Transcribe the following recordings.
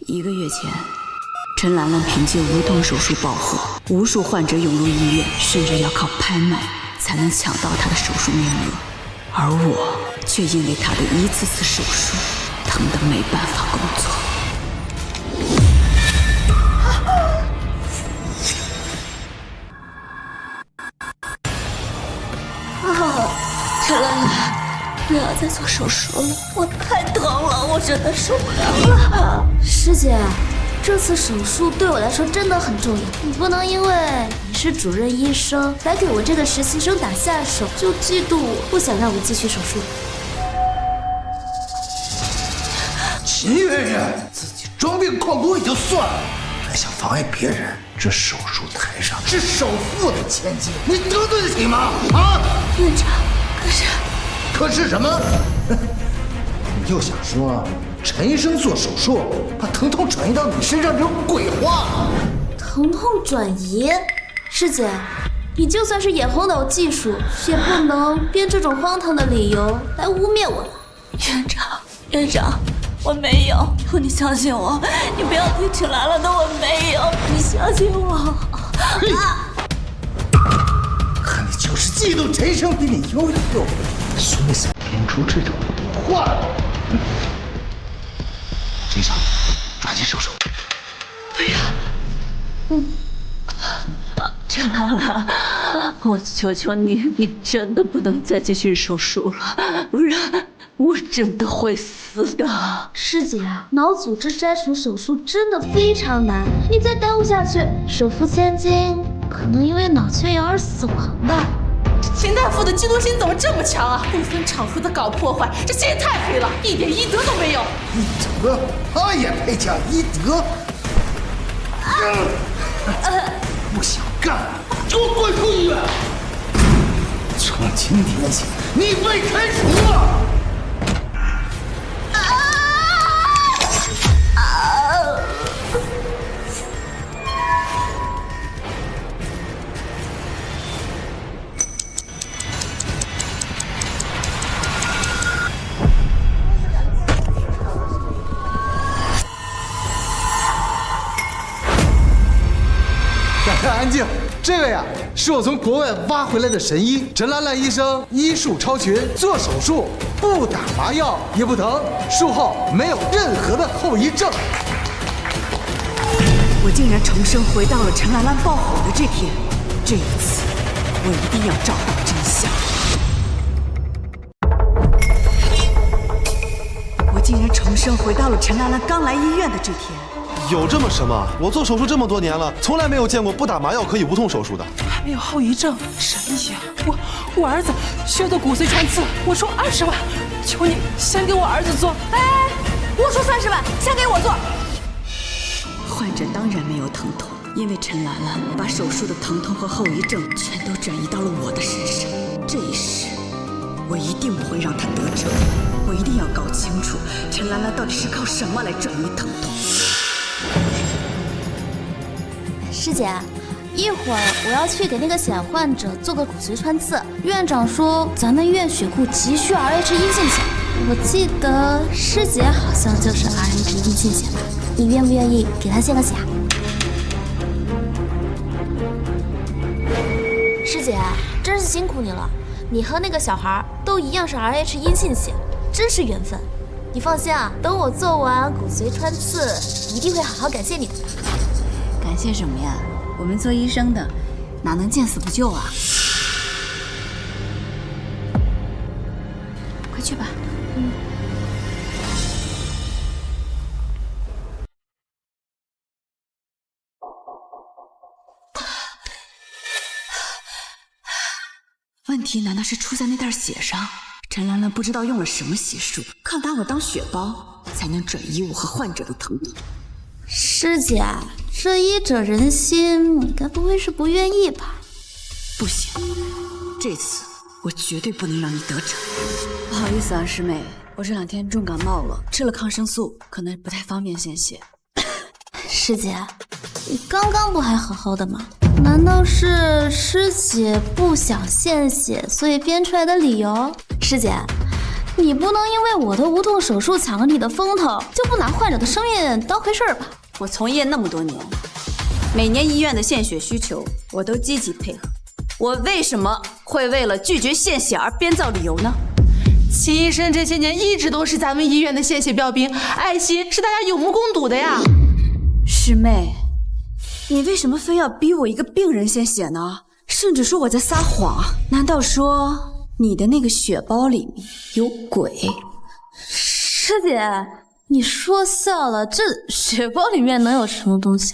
1个月前，陈兰兰凭借无痛手术爆火，无数患者涌入医院，甚至要靠拍卖才能抢到她的手术名额，而我却因为她的一次次手术，疼得没办法工作。陈兰兰，不要再做手术了，我太疼了，我真的受不了了。师姐，这次手术对我来说真的很重要，你不能因为你是主任医生来给我这个实习生打下手，就嫉妒我，不想让我继续手术。秦媛媛自己装病旷工也就算了，还想妨碍别人。这手术台上是首富的千金，你得罪得起吗？啊，院长，可是什么？你又想说陈医生做手术把疼痛转移到你身上这种鬼话？疼痛转移？师姐，你就算是眼红脑技术，也不能编这种荒唐的理由来污蔑我。院长，我没有，你相信我，你不要听陈兰兰的，我没有，你相信我。看你就是嫉妒陈医生比你优秀，所以才编出这种话来。陈医生，抓紧手术。不要。陈兰兰，我求求你，你真的不能再继续手术了，不然我真的会死的。师姐，脑组织摘除手术真的非常难，你再耽误下去，首富千金可能因为脑缺氧而死亡的。秦大夫的嫉妒心怎么这么强啊？不分场合的搞破坏，这心也太黑了，一点医德都没有。医德，他也配讲医德？不想干，给我滚出医院！从今天起，你被开除了。安静，这位啊，是我从国外挖回来的神医陈兰兰医生，医术超群，做手术不打麻药也不疼，术后没有任何的后遗症。我竟然重生回到了陈兰兰爆火的这天，这一次我一定要找到真相。我竟然重生回到了陈兰兰刚来医院的这天。有这么神吗？我做手术这么多年了，从来没有见过不打麻药可以无痛手术的。还没有后遗症，神医啊！我儿子血的骨髓穿刺，我出20万，求你先给我儿子做。哎，我出30万，先给我做。患者当然没有疼痛，因为陈兰兰把手术的疼痛和后遗症全都转移到了我的身上。这一世，我一定不会让他得逞。我一定要搞清楚陈兰兰到底是靠什么来转移疼痛。师姐，一会儿我要去给那个显患者做个骨髓穿刺。院长说咱们医院血库急需 RH 阴性血，我记得师姐好像就是 RH 阴性血吧？你愿不愿意给他献个血？师姐，真是辛苦你了，你和那个小孩都一样是 RH 阴性血，真是缘分。你放心啊，等我做完骨髓穿刺，一定会好好感谢你的。感谢什么呀？我们做医生的哪能见死不救啊？快去吧。问题难道是出在那袋血上？陈兰兰不知道用了什么邪术，靠拿我当血包，才能转移我和患者的疼痛。师姐，这医者仁心，你该不会是不愿意吧？不行，这次我绝对不能让你得逞。不好意思啊，师妹，我这2天重感冒了，吃了抗生素，可能不太方便献血。师姐，你刚刚不还好好的吗？难道是师姐不想献血，所以编出来的理由？师姐，你不能因为我的无痛手术抢了你的风头，就不拿患者的生命当回事儿吧？我从业那么多年，每年医院的献血需求，我都积极配合。我为什么会为了拒绝献血而编造理由呢？秦医生这些年一直都是咱们医院的献血标兵，爱惜是大家有目共睹的呀。师妹，你为什么非要逼我一个病人献血呢？甚至说我在撒谎？难道说你的那个血包里面有鬼？师姐，你说笑了，这血包里面能有什么东西？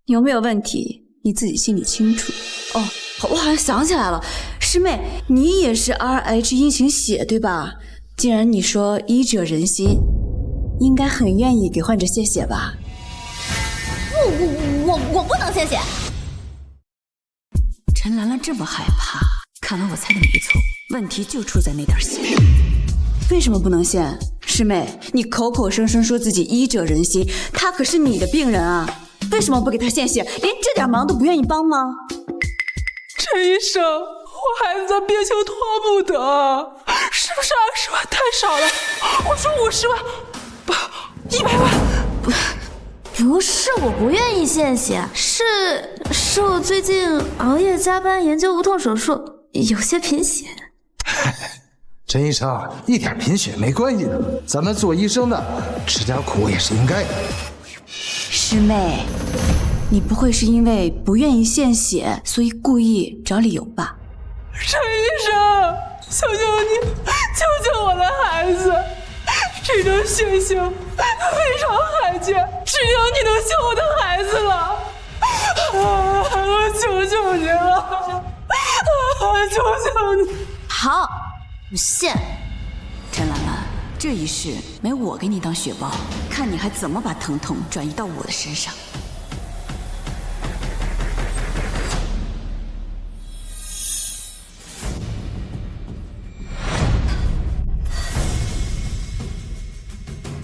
有没有问题，你自己心里清楚。哦，我好像想起来了，师妹，你也是 Rh 阴型血对吧？既然你说医者仁心，应该很愿意给患者献血吧？我不能献血。陈兰兰这么害怕，看来我猜的没错，问题就出在那点血。为什么不能献？师妹，你口口声声说自己医者仁心，他可是你的病人啊，为什么不给他献血？连这点忙都不愿意帮吗？陈医生，我孩子的病情拖不得，是不是20万太少了？我说50万，不，100万。不是我不愿意献血，是我最近熬夜加班研究无痛手术，有些贫血。陈医生，一点贫血没关系的，咱们做医生的吃点苦也是应该的。师妹，你不会是因为不愿意献血，所以故意找理由吧？陈医生，求求你，救救我的孩子！这种血型非常罕见，只有你能救我的孩子了！我求求你了！求求你！好，我献。陈兰兰，这一世没我给你当血包，看你还怎么把疼痛转移到我的身上。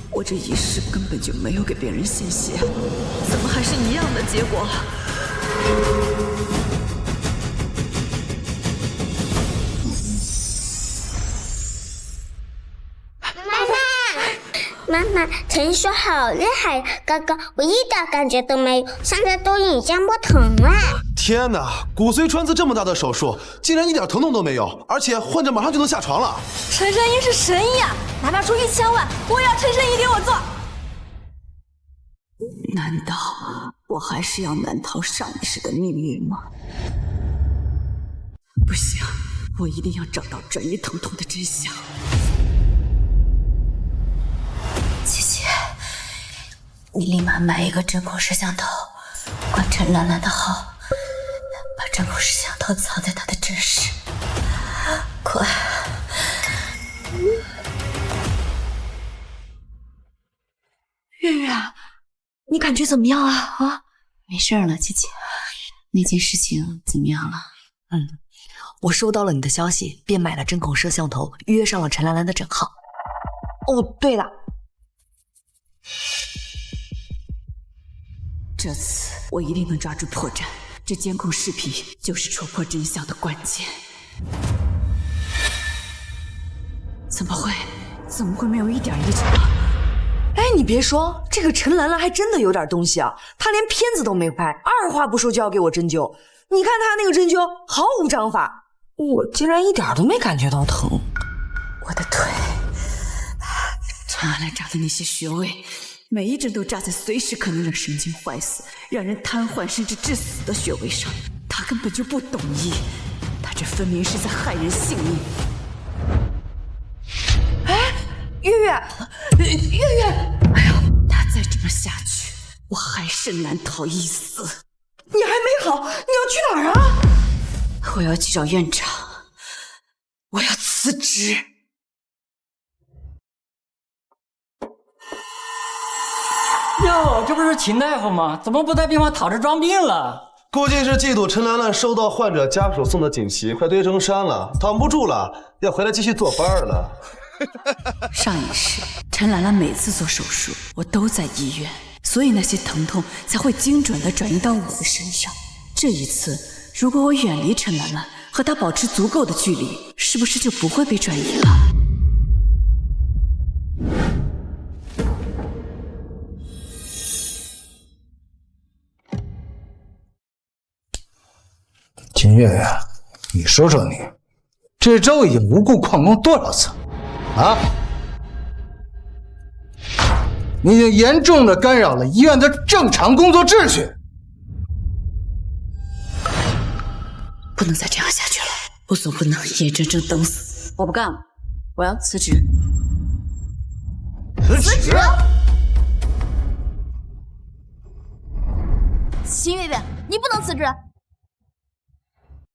我这一世根本就没有给别人献血，怎么还是一样的结果？妈妈，陈医生好厉害！刚刚我一点感觉都没有，现在都已经不疼了。天哪，骨髓穿刺这么大的手术，竟然一点疼痛都没有，而且患者马上就能下床了。陈神医是神医啊，哪怕出1000万，我也要陈神医给我做。难道我还是要难逃上一世的命运吗？不行，我一定要找到转移疼痛的真相。姐姐，你立马买一个针孔摄像头，关陈兰兰的号，把针孔摄像头藏在她的诊室，快！月月，你感觉怎么样啊？没事了，姐姐。那件事情怎么样了？我收到了你的消息，便买了针孔摄像头，约上了陈兰兰的诊号。哦，对了，这次我一定能抓住破绽，这监控视频就是戳破真相的关键。怎么会没有一点异常？哎，你别说，这个陈兰兰还真的有点东西啊！她连片子都没拍，二话不说就要给我针灸。你看她那个针灸毫无章法，我竟然一点都没感觉到疼。我的腿，陈兰兰扎的那些穴位，每一针都扎在随时可能让神经坏死、让人瘫痪甚至致死的穴位上。她根本就不懂医，她这分明是在害人性命。哎，月月，哎呀，她再这么下去，我还是难逃一死。你还没好，你要去哪儿啊？我要去找院长，我要辞职。哟，这不是秦大夫吗？怎么不在病房躺着装病了？估计是嫉妒陈兰兰收到患者家属送的锦旗快堆成山了，躺不住了，要回来继续坐班了。上一世，陈兰兰每次做手术，我都在医院，所以那些疼痛才会精准地转移到我的身上。这一次，如果我远离陈兰兰，和她保持足够的距离，是不是就不会被转移了？秦月月，你说说你，这周已经无故旷工多少次啊？你已经严重的干扰了医院的正常工作秩序。不能再这样下去了，我总不能眼睁睁等死。我不干了，我要辞职。辞职？秦月月，你不能辞职。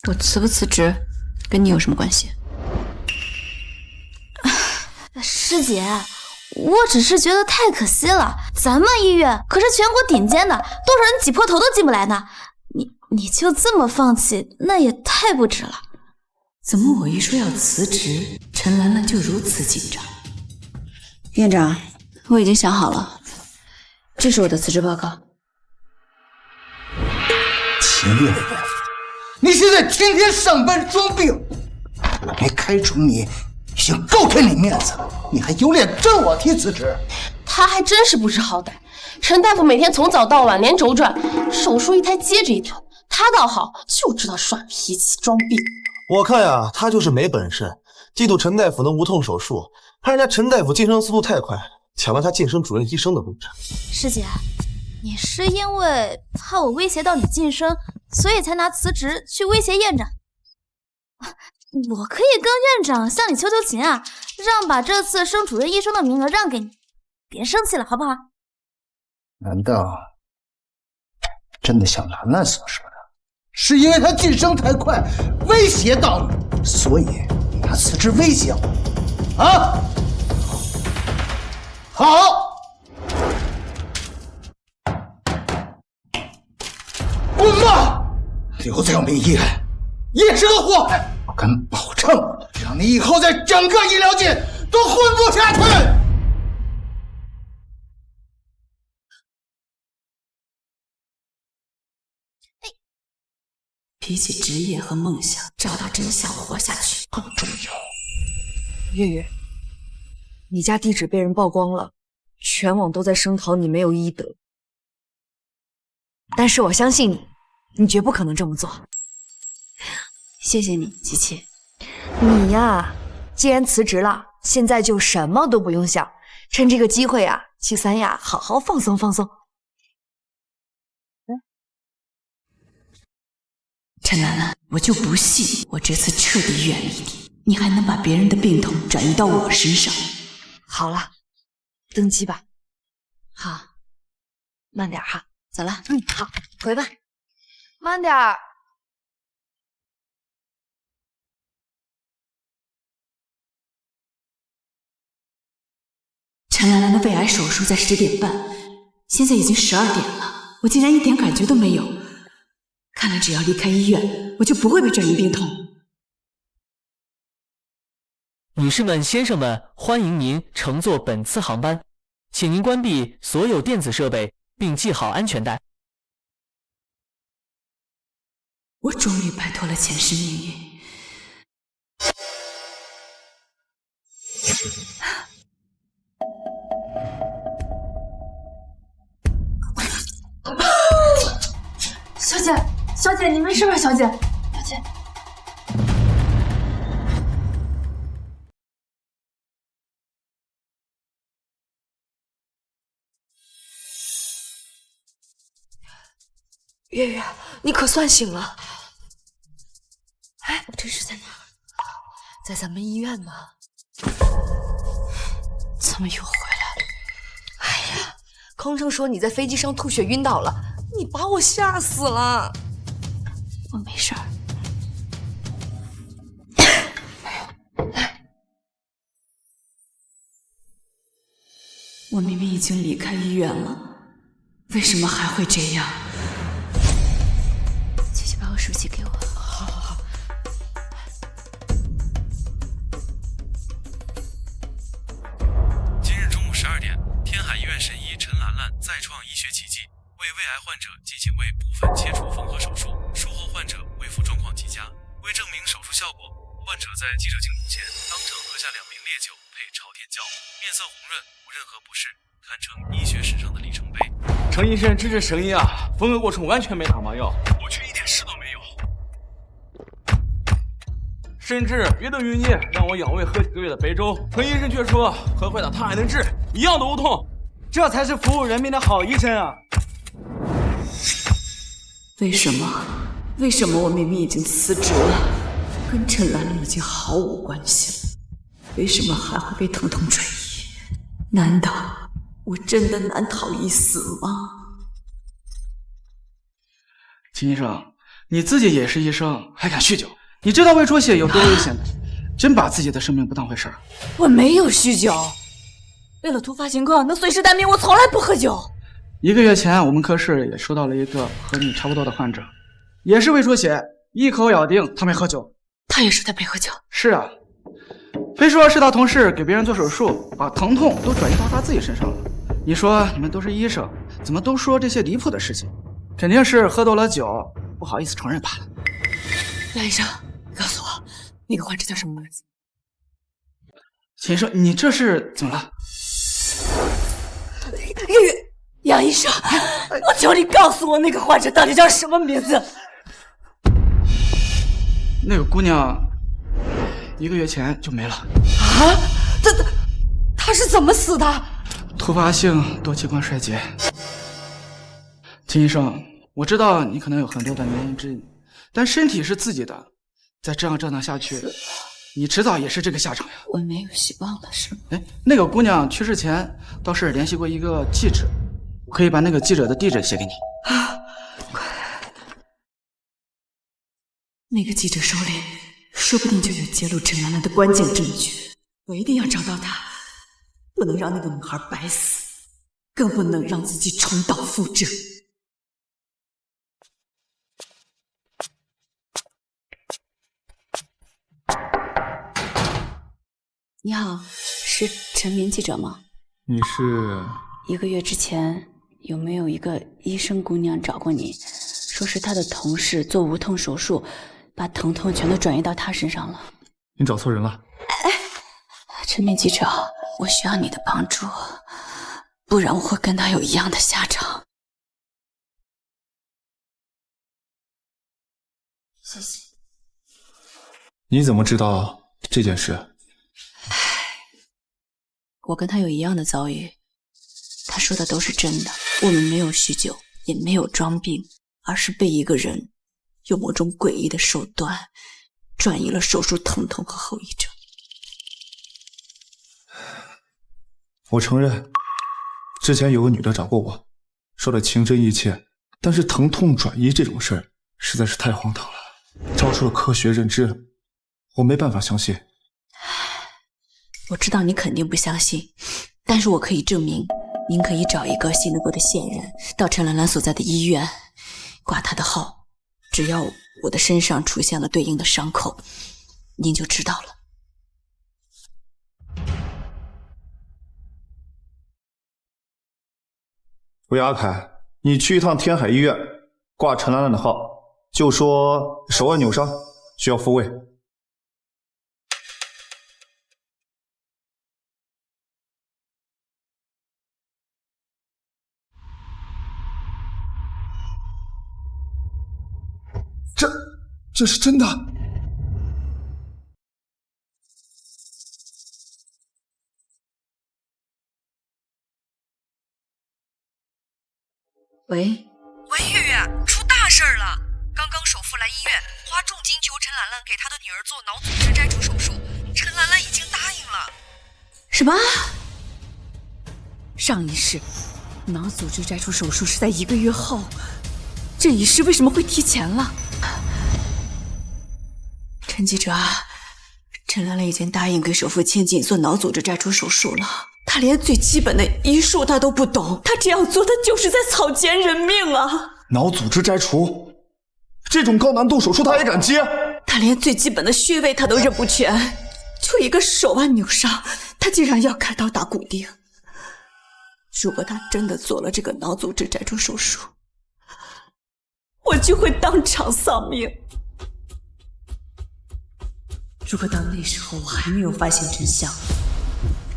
我辞不辞职，跟你有什么关系？师姐，我只是觉得太可惜了，咱们医院可是全国顶尖的，多少人挤破头都进不来呢。你就这么放弃，那也太不值了。怎么我一说要辞职，陈兰兰就如此紧张？院长，我已经想好了，这是我的辞职报告。秦月月，你现在天天上班装病，我没开除你已经够给你面子了，你还有脸跟我提辞职？他还真是不知好歹。陈大夫每天从早到晚连轴转，手术一台接着一台，他倒好，就知道耍脾气装病。我看呀，他就是没本事，嫉妒陈大夫能无痛手术，怕人家陈大夫晋升速度太快，抢了他晋升主任医生的位置。师姐，你是因为怕我威胁到你晋升，所以才拿辞职去威胁院长？我可以跟院长向你求求情啊，让把这次升主任医生的名额让给你，别生气了好不好？难道真的像兰兰所说的，是因为他晋升太快，威胁到你，所以你拿辞职威胁我？啊？好，滚吧！留在我们医院也是个祸害，我敢保证，让你以后在整个医疗界都混不下去。比起职业和梦想，找到真相活下去更重要。月月，你家地址被人曝光了，全网都在声讨你没有医德。但是我相信你，你绝不可能这么做。谢谢你，琪琪。你呀，既然辞职了，现在就什么都不用想，趁这个机会啊，去三亚好好放松放松。陈兰兰，我就不信我这次彻底远离你，你还能把别人的病痛转移到我身上。好了，登机吧。好，慢点哈。走了。好，回吧。慢点儿。陈兰兰的胃癌手术在10点半，现在已经12点了，我竟然一点感觉都没有。看来只要离开医院，我就不会被转移病痛。女士们、先生们，欢迎您乘坐本次航班，请您关闭所有电子设备，并系好安全带。我终于摆脱了前世命运。小姐，小姐，你没事吧？小姐，小姐。月月，你可算醒了。哎，我这是在哪儿？在咱们医院呢。怎么又回来了？哎呀，吭声说你在飞机上吐血晕倒了，你把我吓死了。我没事儿。我明明已经离开医院了，为什么还会这样？姐姐把我手机给我。好好好。今日中午12点，天海医院神医陈兰兰再创医学奇迹，为胃癌患者进行胃部分切除缝合手术，术后患者恢复状况极佳。为证明手术效果，患者在记者镜头前当场喝下2瓶烈酒配朝天椒，面色红润，无任何不适，堪称医学史上的里程碑。程医生真是神医啊，缝合过程完全没打麻药，我却一点事都没有。甚至别的云医让我养胃喝几个月的白粥，可医生却说喝坏了汤还能治，一样的无痛。这才是服务人民的好医生啊！为什么？为什么我明明已经辞职了，跟陈兰兰已经毫无关系了，为什么还会被疼痛转移？难道我真的难逃一死吗？秦医生，你自己也是医生，还敢酗酒？你知道胃出血有多危险的？真把自己的生命不当回事儿。我没有酗酒，为了突发情况能随时待命，我从来不喝酒。1个月前，我们科室也收到了一个和你差不多的患者，也是胃出血，一口咬定他没喝酒。他也是在没喝酒。是啊，非说是他同事给别人做手术，把疼痛都转移到他自己身上了。你说你们都是医生，怎么都说这些离谱的事情？肯定是喝多了酒，不好意思承认罢了。梁医生，告诉我，那个患者叫什么名字？秦医生，你这是怎么了？杨医生，我求你告诉我那个患者到底叫什么名字？那个姑娘1个月前就没了。啊？她是怎么死的？突发性多器官衰竭。秦医生，我知道你可能有很多的原因之一，但身体是自己的，再这样折腾下去，你迟早也是这个下场呀。我没有希望了，是吗？哎，那个姑娘去世前倒是联系过一个记者，我可以把那个记者的地址写给你。那个记者手里说不定就有揭露陈兰兰的关键证据，我一定要找到她，不能让那个女孩白死，更不能让自己重蹈覆辙。你好，是陈明记者吗？你是1个月之前有没有一个医生姑娘找过你，说是她的同事做无痛手术，把疼痛全都转移到她身上了？你找错人了。陈明记者，我需要你的帮助，不然我会跟她有一样的下场。谢谢。你怎么知道这件事？我跟他有一样的遭遇，他说的都是真的。我们没有酗酒，也没有装病，而是被一个人用某种诡异的手段转移了手术疼痛和后遗症。我承认，之前有个女的找过我，说的情真意切，但是疼痛转移这种事儿实在是太荒唐了，超出了科学认知，我没办法相信。我知道你肯定不相信，但是我可以证明，您可以找一个信得过的线人，到陈兰兰所在的医院挂她的号，只要我的身上出现了对应的伤口，您就知道了。魏阿凯，你去一趟天海医院，挂陈兰兰的号，就说手腕扭伤，需要复位。这是真的。喂，月月，出大事儿了！刚刚首富来医院，花重金求陈兰兰给他的女儿做脑组织摘除手术，陈兰兰已经答应了。什么？上一世脑组织摘除手术是在1个月后，这一世为什么会提前了？陈记者，陈兰兰已经答应给首富千金做脑组织摘除手术了，她连最基本的医术她都不懂，她这样做她就是在草菅人命啊！脑组织摘除这种高难度手术她也敢接？她连最基本的穴位她都认不全，就一个手腕扭伤，她竟然要开刀打骨钉。如果她真的做了这个脑组织摘除手术，我就会当场丧命。如果到那时候我还没有发现真相，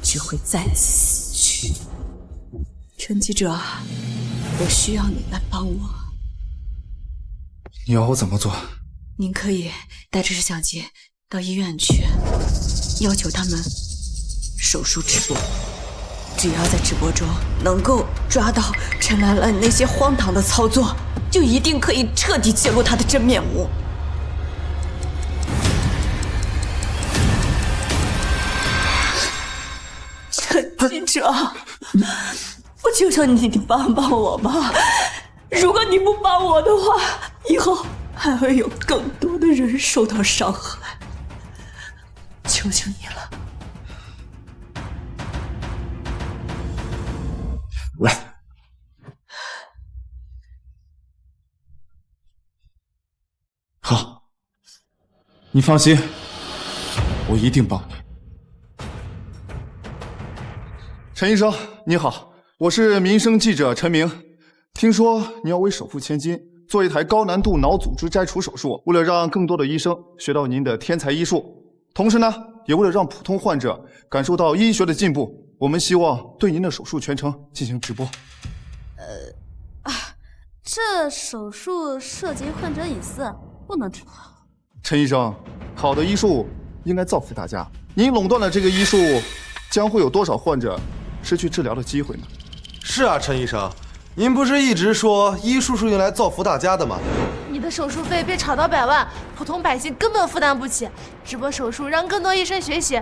只会再次死去。陈记者，我需要你来帮我。你要我怎么做？您可以带着摄像机到医院去，要求他们手术直播。只要在直播中能够抓到陈兰兰那些荒唐的操作，就一定可以彻底揭露她的真面目。陈记者，我求求你帮帮我吧！如果你不帮我的话，以后还会有更多的人受到伤害。求求你了。来，好，你放心，我一定帮你。陈医生，你好，我是民生记者陈明。听说你要为首付千金做一台高难度脑组织摘除手术，为了让更多的医生学到您的天才医术，同时呢，也为了让普通患者感受到医学的进步，我们希望对您的手术全程进行直播。这手术涉及患者隐私，不能直播。陈医生，好的医术应该造福大家。您垄断了这个医术，将会有多少患者失去治疗的机会呢？是啊，陈医生，您不是一直说医术是用来造福大家的吗？你的手术费被炒到100万，普通百姓根本负担不起。直播手术让更多医生学习，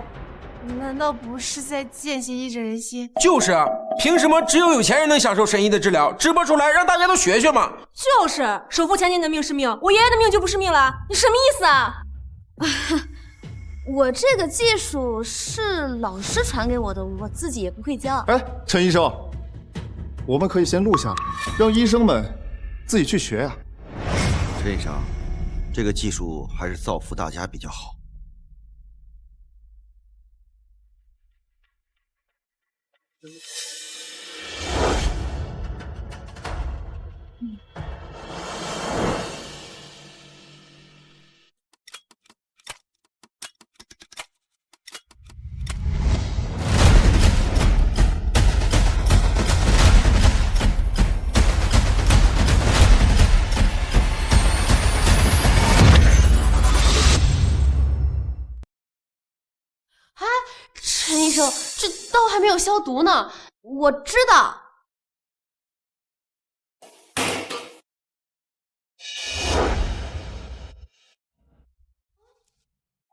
难道不是在践行医者仁心？就是，凭什么只有有钱人能享受神医的治疗？直播出来让大家都学学嘛！就是，首付千金的命是命，我爷爷的命就不是命了，你什么意思啊？我这个技术是老师传给我的，我自己也不会教。哎，陈医生，我们可以先录下来，让医生们自己去学呀。陈医生，这个技术还是造福大家比较好。陈医生，这刀还没有消毒呢。我知道。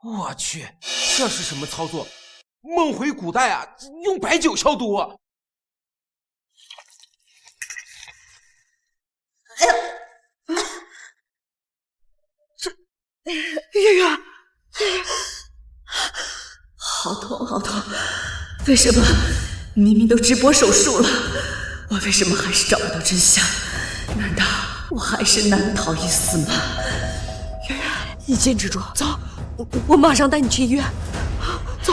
我去，这是什么操作？梦回古代啊，用白酒消毒。哎呀，月月，好痛好痛！为什么明明都直播手术了，我为什么还是找不到真相？难道我还是难逃一死吗？月月，你坚持住，走，我马上带你去医院。走。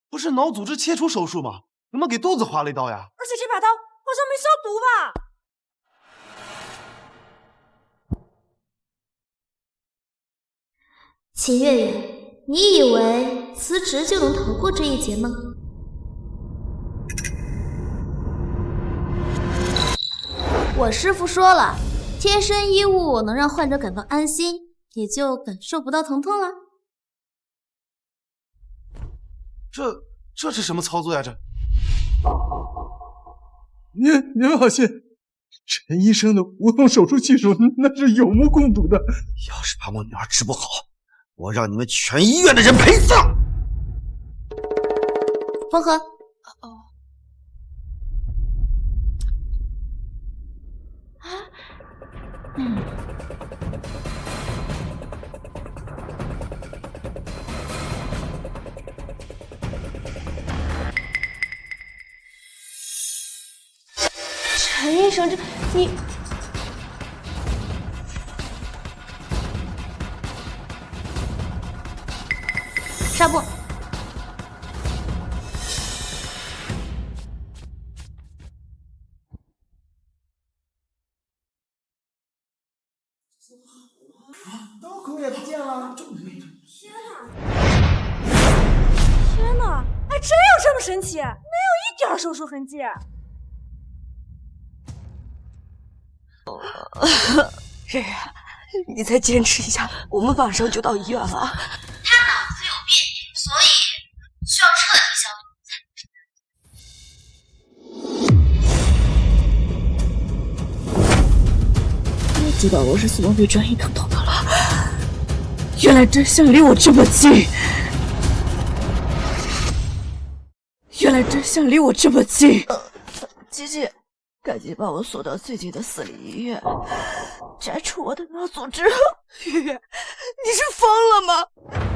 不是脑组织切除手术吗？怎么给肚子划了一刀呀？而且这把刀好像没消毒吧？秦月月，你以为辞职就能逃过这一劫吗？我师傅说了，贴身衣物能让患者感到安心，也就感受不到疼痛了。这是什么操作呀？这您放心，陈医生的无痛手术技术那是有目共睹的。要是把我女儿治不好，我让你们全医院的人陪葬。风和，陈医生，你纱布。也不见了。天哪，还真有这么神奇？没有一点手术痕迹。冉冉，你再坚持一下，我们晚上就到医院了。他脑子有病，所以需要彻底消毒。我知道我是怎么被转移疼痛的了，原来真相离我这么近，原来真相离我这么近。姐姐，赶紧把我送到最近的私立医院，摘除我的脑组织。月月，你是疯了吗？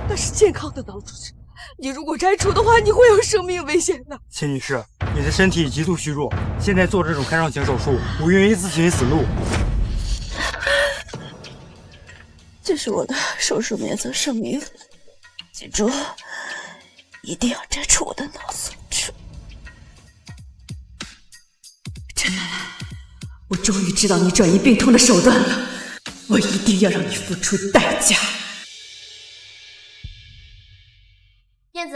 那是健康的脑组织，你如果摘除的话，你会有生命危险的。秦女士，你的身体极度虚弱，现在做这种开创性手术，不愿意自寻死路。这是我的手术免责声明，记住，一定要摘除我的脑组织。陈兰兰，我终于知道你转移病痛的手段了，我一定要让你付出代价。燕子，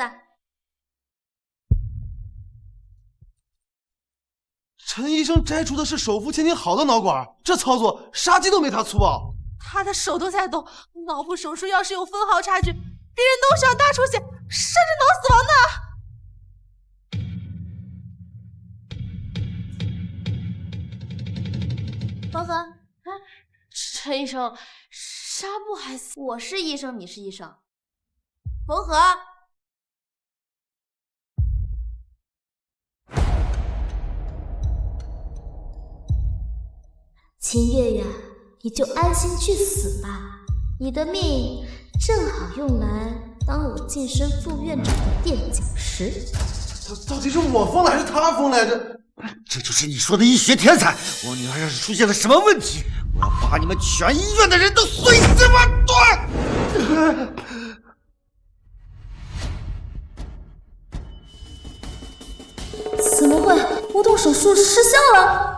陈医生摘除的是手扶前倾好的脑管，这操作杀鸡都没他粗暴。他的手都在抖，脑部手术要是有分毫差距，别人都是要大出血，甚至脑死亡的。芳芳，陈医生，纱布还死？我是医生，你是医生。缝合。秦月月，你就安心去死吧，你的命正好用来当我晋升副院长的垫脚石。到底是我疯了还是他疯来着？这就是你说的医学天才！我女儿要是出现了什么问题，我要把你们全医院的人都碎尸万段！怎么会？无痛手术失效了？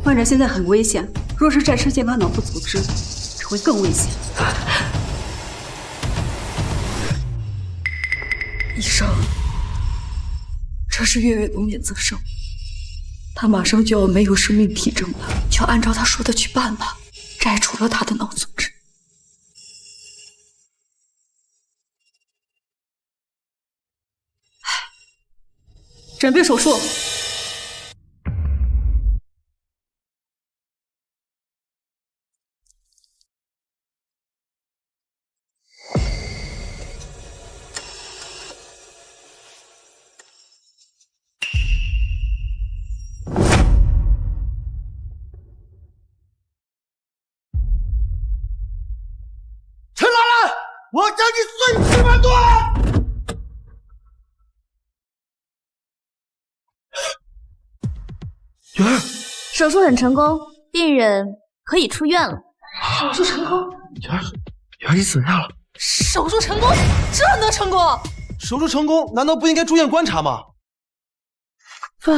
患者现在很危险，若是再吃健康脑部组织，只会更危险。医生，这是月月的免责声明，他马上就要没有生命体征了，就按照他说的去办吧，摘除了他的脑组织。准备手术。我将你碎尸万段！媛儿，手术很成功，病人可以出院了。手术成功？媛儿，你怎么样了？手术成功？这能成功？手术成功，难道不应该住院观察吗？爸，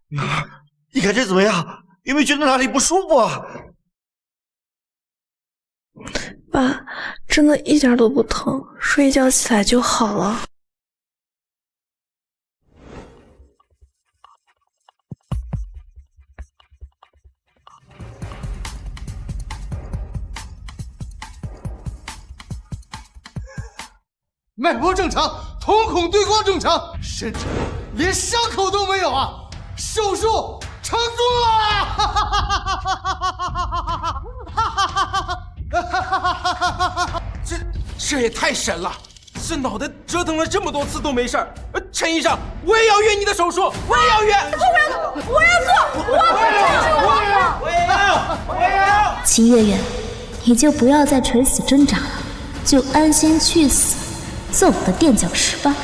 媛儿，你感觉怎么样？有没有觉得哪里不舒服啊？爸，真的一点都不疼，睡一觉起来就好了。脉搏正常，瞳孔对光正常，甚至连伤口都没有啊！手术成功了！这也太神了！这脑袋折腾了这么多次都没事儿。陈医生，我也要约你的手术，我也要约！我要做！我也要！秦月月，你就不要再垂死挣扎了，就安心去死，做我的垫脚石吧。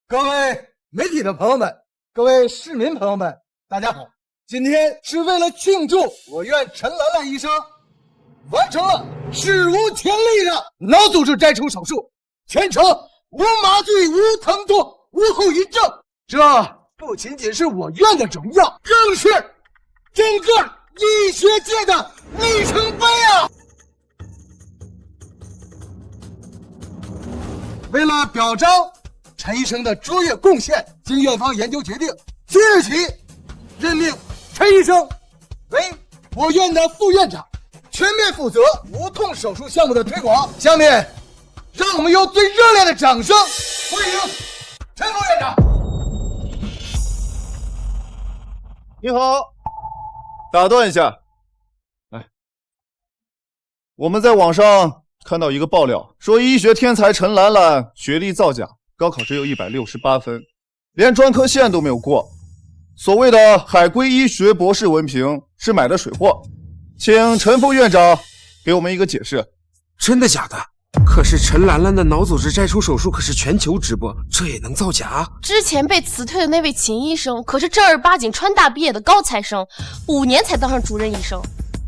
各位媒体的朋友们，各位市民朋友们，大家好！今天是为了庆祝我院陈兰兰医生完成了史无前例的脑组织摘除手术，全程无麻醉、无疼痛、无后遗症。这不仅仅是我院的荣耀，更是整个医学界的里程碑啊！为了表彰陈医生的卓越贡献，经院方研究决定，即日起任命陈医生为我院的副院长，全面负责无痛手术项目的推广。下面，让我们用最热烈的掌声欢迎陈副院长。你好，打断一下，我们在网上看到一个爆料，说医学天才陈兰兰学历造假，高考只有168分，连专科线都没有过。所谓的海归医学博士文凭是买的水货，请陈副院长给我们一个解释。真的假的？可是陈兰兰的脑组织摘除手术可是全球直播，这也能造假？之前被辞退的那位秦医生可是正儿八经川大毕业的高材生，5年才当上主任医生。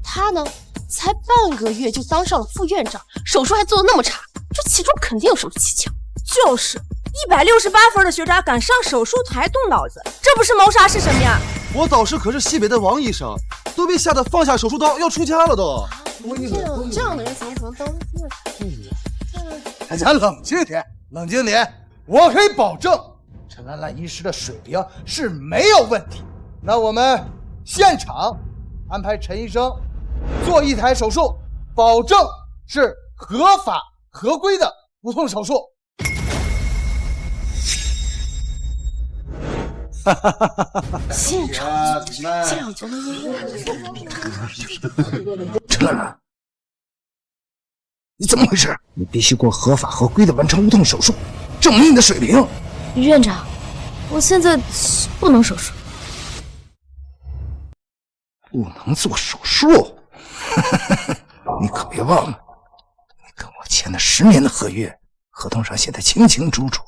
他呢，才半个月就当上了副院长，手术还做得那么差，这其中肯定有什么蹊跷。就是168分的学渣敢上手术台动脑子，这不是谋杀是什么呀？我导师可是西北的王医生，都被吓得放下手术刀要出家了都。这样的人怎么可能当？大家冷静点，冷静点！我可以保证，陈兰兰医师的水平是没有问题。那我们现场安排陈医生做1台手术，保证是合法合规的无痛手术。现场这样就能陈兰兰，你怎么回事？你必须过合法合规的完成无痛手术，证明你的水平。院长，我现在不能手术。不能做手术？你可别忘了，你跟我签了10年的合约，合同上写的清清楚楚。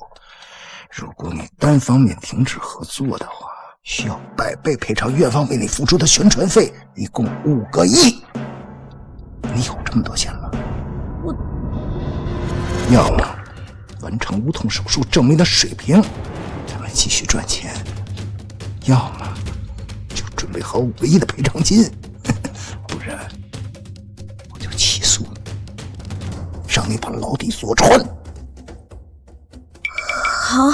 如果你单方面停止合作的话，需要100倍赔偿院方为你付出的宣传费，一共5个亿。你有这么多钱吗？我要么完成无痛手术证明的水平，咱们继续赚钱；要么就准备好5个亿的赔偿金，不然我就起诉你，让你把牢底坐穿。好，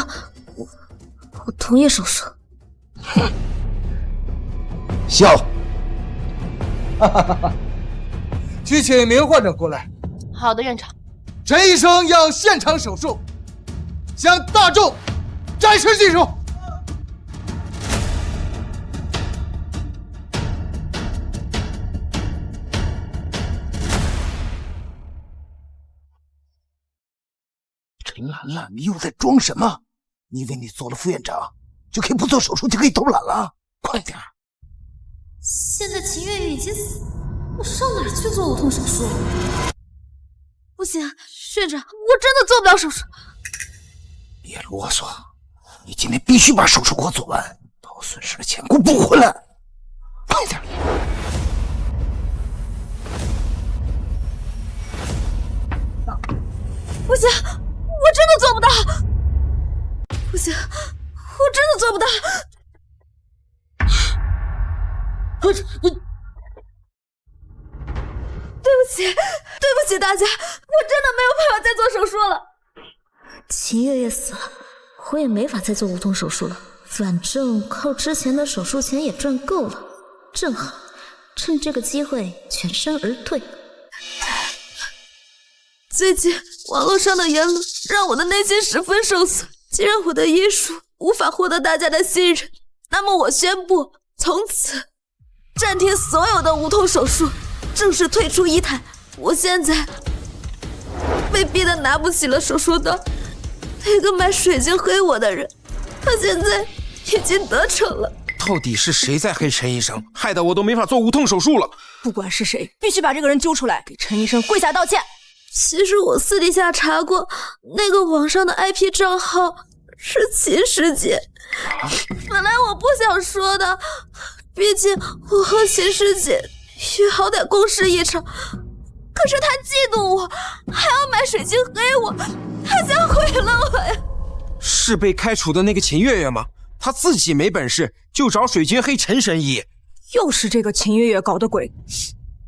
我同意手术。笑，去请1名患者过来。好的，院长。陈医生要现场手术，向大众展示技术。陈兰兰，你又在装什么？你以为你做了副院长就可以不做手术，就可以偷懒了？快点！现在秦月月已经死，我上哪儿去做无痛手术？不行，院长，我真的做不了手术。别啰嗦，你今天必须把手术给我做完，把我损失的钱给我补回来！快点！不行，我真的做不到。不行，我真的做不到。对不起，对不起大家，我真的没有办法再做手术了。秦月月死了，我也没法再做无痛手术了。反正靠之前的手术钱也赚够了，正好趁这个机会全身而退。最近网络上的言论让我的内心十分受损，既然我的医术无法获得大家的信任，那么我宣布从此暂停所有的无痛手术，正式退出医坛。我现在被逼得拿不起了手术刀，那个买水晶黑我的人，他现在已经得逞了。到底是谁在黑陈医生，害得我都没法做无痛手术了？不管是谁，必须把这个人揪出来，给陈医生跪下道歉。其实我私底下查过，那个网上的 IP 账号是秦师姐。本来我不想说的，毕竟我和秦师姐也好歹共事一场。可是他嫉妒我，还要买水晶黑我，他想毁了我呀！是被开除的那个秦月月吗？他自己没本事，就找水晶黑陈神医。又是这个秦月月搞的鬼，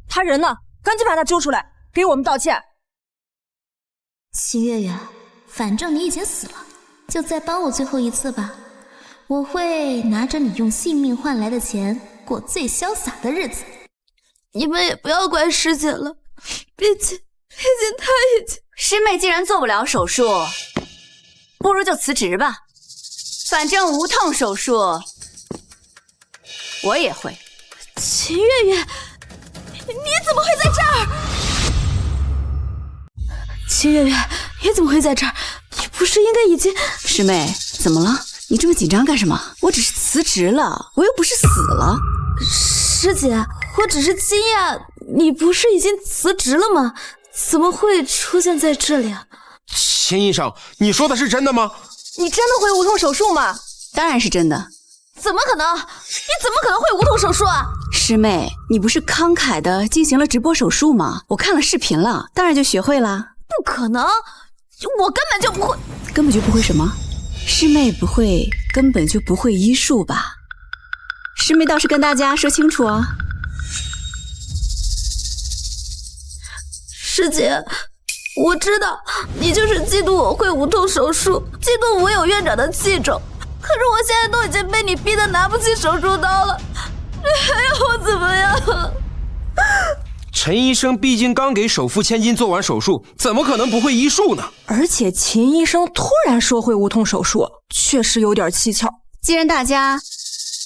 他人呢？赶紧把他揪出来，给我们道歉。秦月月，反正你已经死了，就再帮我最后一次吧。我会拿着你用性命换来的钱，过最潇洒的日子。你们也不要怪师姐了，毕竟她已经……师妹既然做不了手术，不如就辞职吧。反正无痛手术，我也会。秦月月，你怎么会在这儿？秦月月，你怎么会在这儿？你不是应该已经……师妹，怎么了？你这么紧张干什么？我只是辞职了，我又不是死了。师姐，我只是惊讶，你不是已经辞职了吗？怎么会出现在这里啊？秦医生，你说的是真的吗？你真的会无痛手术吗？当然是真的。怎么可能？你怎么可能会无痛手术啊？师妹，你不是慷慨的进行了直播手术吗？我看了视频了，当然就学会了。不可能，我根本就不会。根本就不会什么？师妹不会，根本就不会医术吧？师妹倒是跟大家说清楚哦。师姐，我知道你就是嫉妒我会无痛手术，嫉妒我有院长的器重。可是我现在都已经被你逼得拿不起手术刀了，你还要我怎么样？陈医生毕竟刚给首富千金做完手术，怎么可能不会医术呢？而且秦医生突然说会无痛手术，确实有点蹊跷。既然大家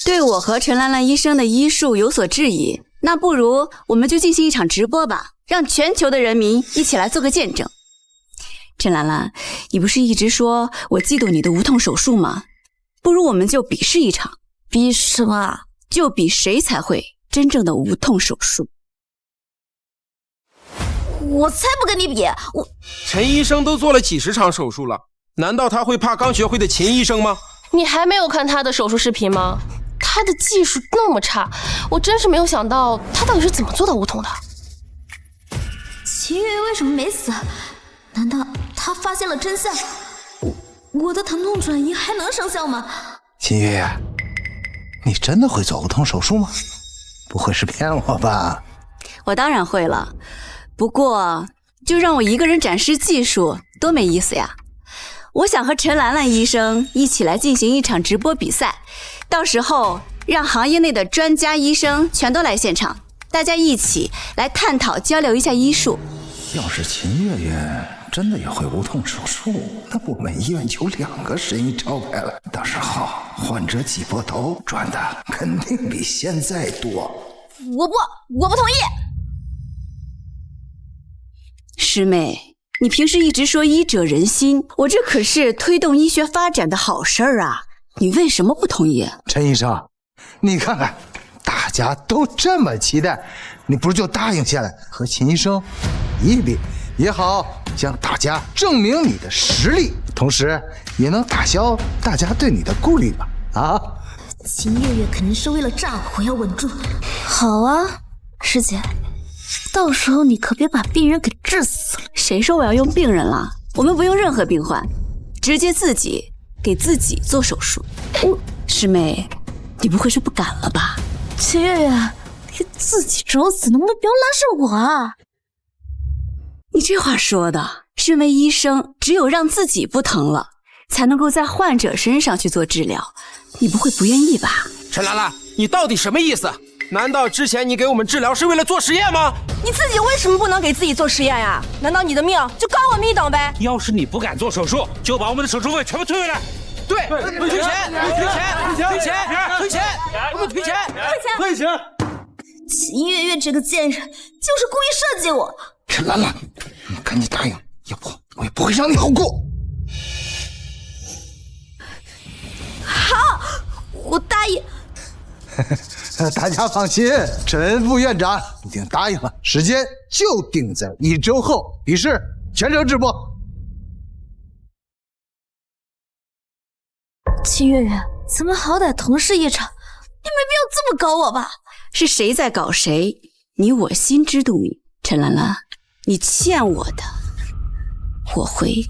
对我和陈兰兰医生的医术有所质疑，那不如我们就进行一场直播吧，让全球的人民一起来做个见证。陈兰兰，你不是一直说我嫉妒你的无痛手术吗？不如我们就比试一场。比什么啊？就比谁才会真正的无痛手术。我才不跟你比！陈医生都做了几十场手术了，难道他会怕刚学会的秦医生吗？你还没有看他的手术视频吗？他的技术那么差，我真是没有想到他到底是怎么做到无痛的。秦月月为什么没死？难道他发现了真相？我的疼痛转移还能生效吗？秦月月，你真的会做无痛手术吗？不会是骗我吧？我当然会了，不过就让我一个人展示技术，多没意思呀！我想和陈兰兰医生一起来进行一场直播比赛，到时候让行业内的专家医生全都来现场，大家一起来探讨交流一下医术。要是秦月月真的也会无痛手术，那我们医院就2个神医招牌了，到时候患者挤破头赚的肯定比现在多。我不同意。师妹，你平时一直说医者仁心，我这可是推动医学发展的好事儿啊，你为什么不同意？陈医生，你看看，大家都这么期待，你不是就答应下来和秦医生比一比，也好向大家证明你的实力，同时也能打消大家对你的顾虑吧？啊！秦月月肯定是为了炸我要稳住。好啊，师姐，到时候你可别把病人给治死了。谁说我要用病人了？我们不用任何病患，直接自己给自己做手术。师妹，你不会是不敢了吧？秦月月，你自己找死，能不能不要拉上我啊？你这话说的，身为医生，只有让自己不疼了，才能够在患者身上去做治疗。你不会不愿意吧？陈兰兰，你到底什么意思？难道之前你给我们治疗是为了做实验吗？你自己为什么不能给自己做实验呀？难道你的命就高我们一等呗？要是你不敢做手术，就把我们的手术费全部退回来。对，退钱，退钱！秦月月这个贱人就是故意设计我。陈兰兰，你赶紧答应，要不我也不会让你好过。好，我答应。大家放心，陈副院长已经答应了，时间就定在1周后，比试全程直播。秦月月，咱们好歹同事一场，你没必要这么搞我吧？是谁在搞谁，你我心知肚明。陈兰兰，你欠我的，我会一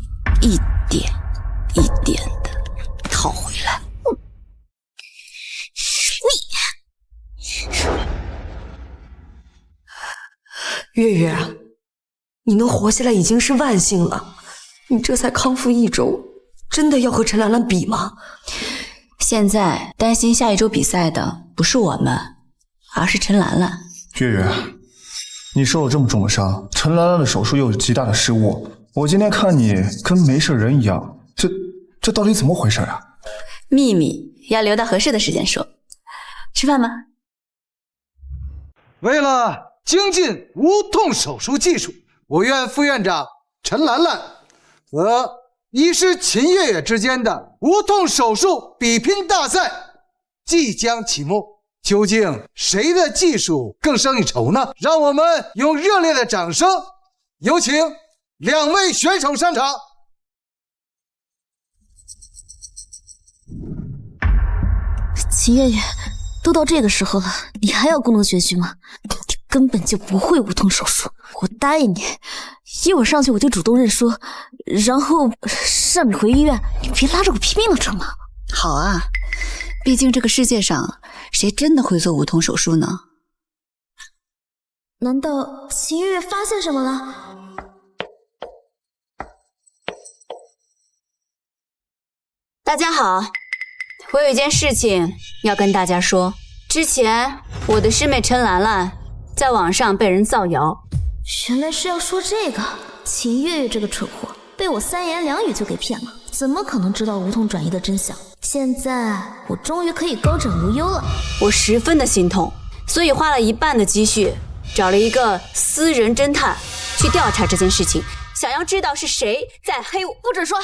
点一点的讨回来。你月月啊，你能活下来已经是万幸了，你这才康复1周，真的要和陈兰兰比吗？现在担心下一周比赛的不是我们，而是陈兰兰。月月，你受了这么重的伤，陈兰兰的手术又有极大的失误，我今天看你跟没事人一样，这到底怎么回事啊？秘密要留到合适的时间说。吃饭吗？为了精进无痛手术技术，我院副院长陈兰兰和医师秦月月之间的无痛手术比拼大赛即将启幕。究竟谁的技术更胜一筹呢？让我们用热烈的掌声有请2位选手上场。秦月月，都到这个时候了，你还要故弄玄虚吗？你根本就不会无痛手术。我答应你，一会儿上去我就主动认输，然后让你回医院，你别拉着我拼命了，成吗？好啊，毕竟这个世界上谁真的会做无痛手术呢？难道秦月月发现什么了？大家好，我有一件事情要跟大家说。之前我的师妹陈兰兰在网上被人造谣。原来是要说这个。秦月月这个蠢货被我3言2语就给骗了，怎么可能知道无痛转移的真相？现在我终于可以高枕无忧了。我十分的心痛，所以花了1半的积蓄找了一个私人侦探去调查这件事情，想要知道是谁在黑我。不准说！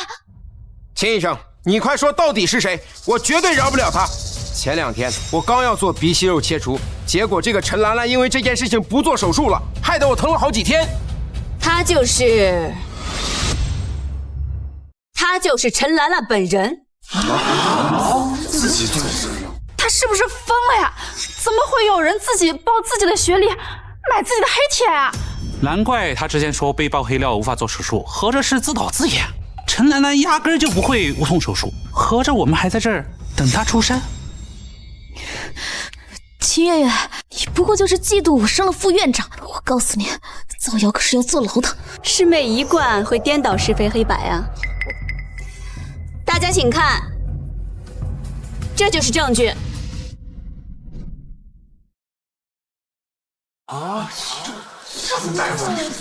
秦医生，你快说到底是谁？我绝对饶不了他。前2天我刚要做鼻息肉切除，结果这个陈兰兰因为这件事情不做手术了，害得我疼了好几天。她就是陈兰兰本人。自己做手术？他是不是疯了呀？怎么会有人自己报自己的学历，买自己的黑帖啊？难怪他之前说被爆黑料无法做手术，合着是自导自演。陈兰兰压根儿就不会无痛手术，合着我们还在这儿等她出山。秦月月，你不过就是嫉妒我升了副院长，我告诉你，造谣可是要坐牢的。师妹一贯会颠倒是非黑白啊！大家请看，这就是证据。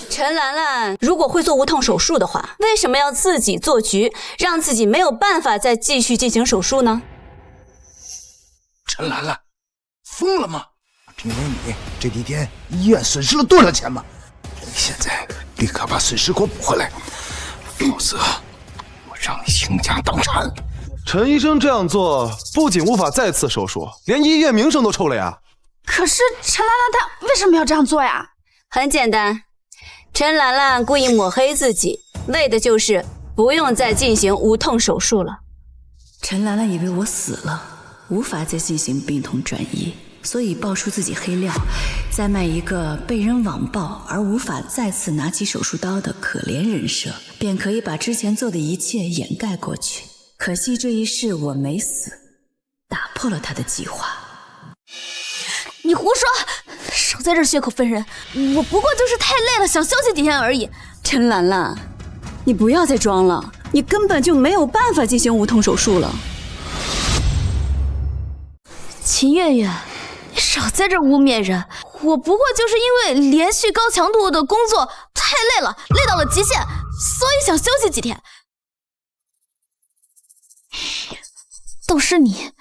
陈兰兰如果会做无痛手术的话，为什么要自己做局，让自己没有办法再继续进行手术呢？陈兰兰，疯了吗？听说你这几天医院损失了多少钱吗？现在立刻把损失给我补回来，否则我让你倾家荡产。陈医生这样做不仅无法再次手术，连医院名声都臭了呀。可是陈兰兰她为什么要这样做呀？很简单，陈兰兰故意抹黑自己，为的就是不用再进行无痛手术了。陈兰兰以为我死了，无法再进行病痛转移，所以爆出自己黑料，再卖一个被人网暴而无法再次拿起手术刀的可怜人设，便可以把之前做的一切掩盖过去。可惜这一世我没死，打破了他的计划。你胡说！少在这血口喷人！我不过就是太累了，想休息几天而已。陈兰兰，你不要再装了，你根本就没有办法进行无痛手术了。秦月月，你少在这污蔑人！我不过就是因为连续高强度的工作太累了，累到了极限，所以想休息几天。都是你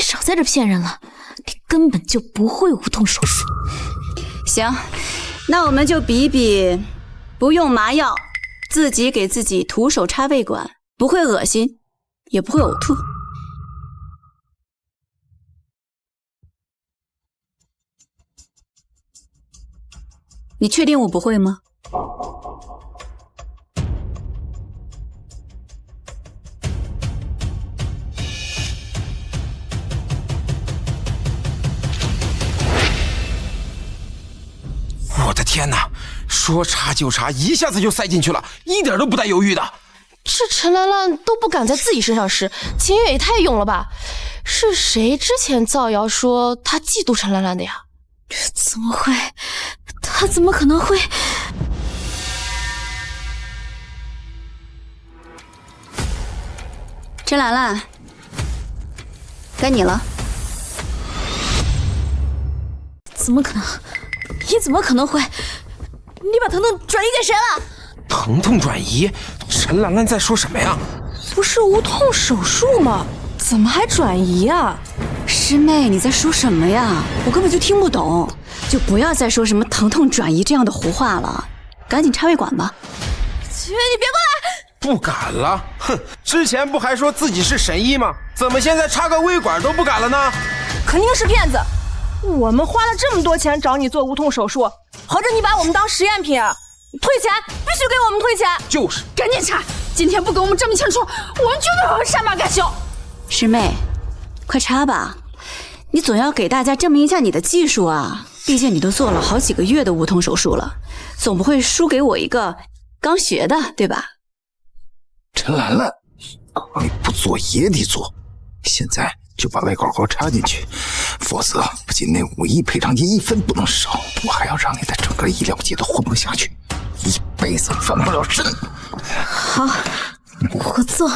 少在这骗人了，你根本就不会无痛手术。行，那我们就比一比，不用麻药，自己给自己徒手插胃管，不会恶心，也不会呕吐。你确定我不会吗？我的天哪，说插就插，一下子就塞进去了，一点都不带犹豫的。这陈兰兰都不敢在自己身上试，秦月也太勇了吧？是谁之前造谣说她嫉妒陈兰兰的呀？怎么会？她他怎么可能会？陈兰兰，该你了。怎么可能？你怎么可能会？你把疼痛转移给谁了？疼痛转移？陈兰兰在说什么呀？不是无痛手术吗？怎么还转移啊？师妹，你在说什么呀？我根本就听不懂，就不要再说什么疼痛转移这样的胡话了，赶紧插胃管吧。秦月，你别过来！不敢了，哼！之前不还说自己是神医吗？怎么现在插个胃管都不敢了呢？肯定是骗子！我们花了这么多钱找你做无痛手术，合着你把我们当实验品？退钱，必须给我们退钱！就是，赶紧插！今天不给我们证明清楚，我们绝对会善罢甘休。师妹，快插吧！你总要给大家证明一下你的技术啊！毕竟你都做了好几个月的无痛手术了，总不会输给我一个刚学的，对吧？陈兰兰，你不做也得做，现在就把外管给我插进去，否则不仅那5亿赔偿金1分不能少，我还要让你在整个医疗界都混不下去，一辈子翻不了身。好，我做。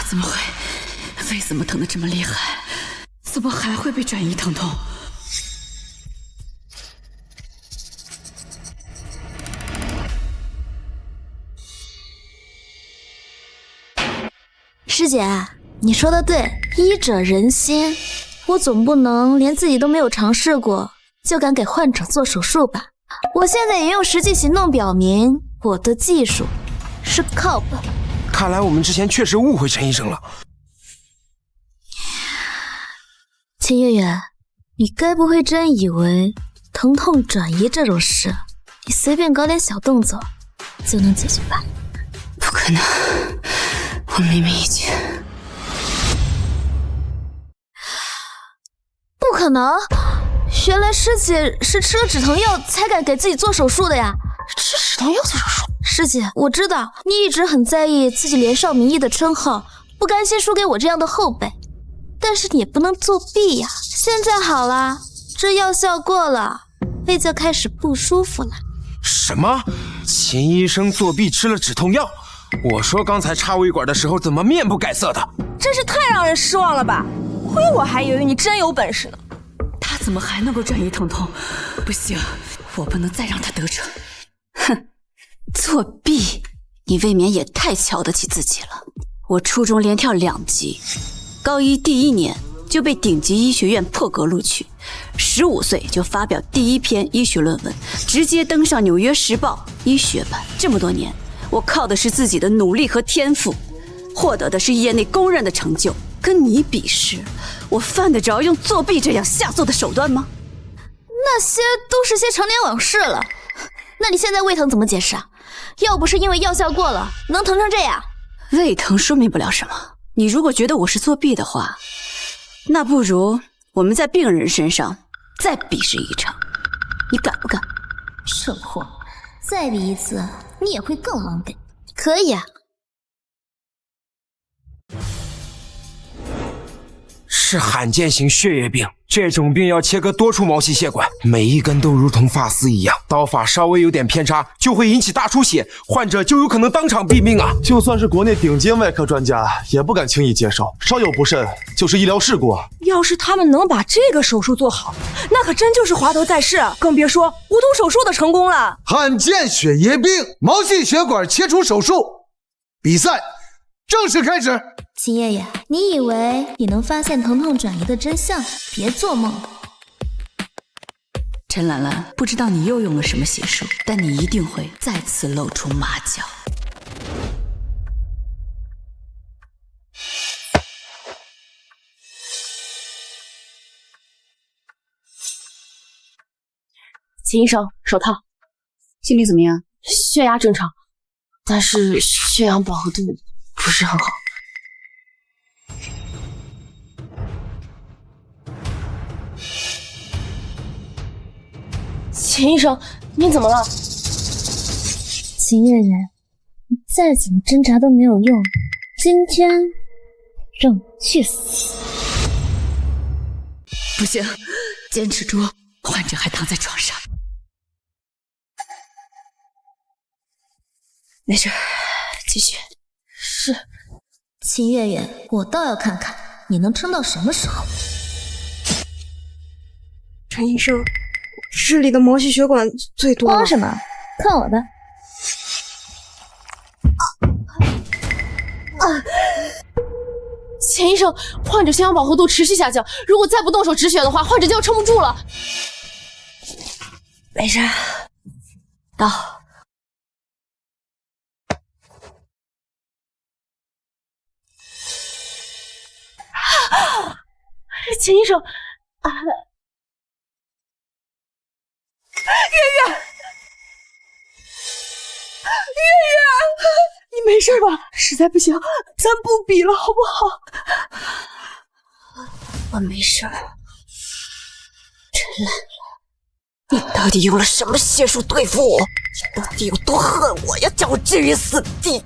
怎么会？胃怎么疼得这么厉害？怎么还会被转移疼痛？师姐，你说的对，医者仁心，我总不能连自己都没有尝试过就敢给患者做手术吧？我现在也用实际行动表明我的技术是靠谱。看来我们之前确实误会陈医生了。秦月月，你该不会真以为疼痛转移这种事，你随便搞点小动作就能解决吧？不可能，我明明已经……不可能！原来师姐是吃了止疼药才敢给自己做手术的呀！吃止疼药做手术？师姐，我知道你一直很在意自己连少名医的称号，不甘心输给我这样的后辈，但是你也不能作弊呀。现在好了，这药效过了，胃就开始不舒服了。什么？秦医生作弊吃了止痛药？我说刚才插胃管的时候怎么面不改色的？真是太让人失望了吧！亏我还以为你真有本事呢。他怎么还能够转移疼痛？不行，我不能再让他得逞。哼，作弊，你未免也太瞧得起自己了。我初中连跳2级，高一第1年就被顶级医学院破格录取，15岁就发表第1篇医学论文，直接登上《纽约时报》医学版。这么多年，我靠的是自己的努力和天赋，获得的是业内公认的成就。跟你比试，我犯得着用作弊这样下作的手段吗？那些都是些陈年往事了。那你现在胃疼怎么解释啊？要不是因为药效过了，能疼成这样？胃疼说明不了什么。你如果觉得我是作弊的话，那不如我们在病人身上再比试一场，你敢不敢？蠢货，再比一次，你也会更狼狈。可以啊。是罕见型血液病，这种病要切割多处毛细血管，每一根都如同发丝一样，刀法稍微有点偏差就会引起大出血，患者就有可能当场毙命啊！就算是国内顶尖外科专家也不敢轻易接受，稍有不慎就是医疗事故啊！要是他们能把这个手术做好，那可真就是华佗在世，更别说无痛手术的成功了。罕见血液病毛细血管切除手术比赛正式开始。秦爷爷，你以为你能发现疼痛转移的真相？别做梦！陈兰兰，不知道你又用了什么邪术，但你一定会再次露出马脚。秦医生，手套。心率怎么样？血压正常，但是血氧饱和度不是很好。秦医生，你怎么了？秦月月，你再怎么挣扎都没有用，今天让你去死！不行，坚持住，患者还躺在床上。没事，继续。是，秦月月，我倒要看看你能撑到什么时候。陈医生，这里的毛细血管最多了。慌什么？看我的！秦医生，患者血氧饱和度持续下降，如果再不动手止血的话，患者就要撑不住了。没事，到。秦医生，月月，你没事吧？实在不行，咱不比了，好不好？我没事。陈兰，你到底用了什么邪术对付我？你到底有多恨我呀？将我置于死地！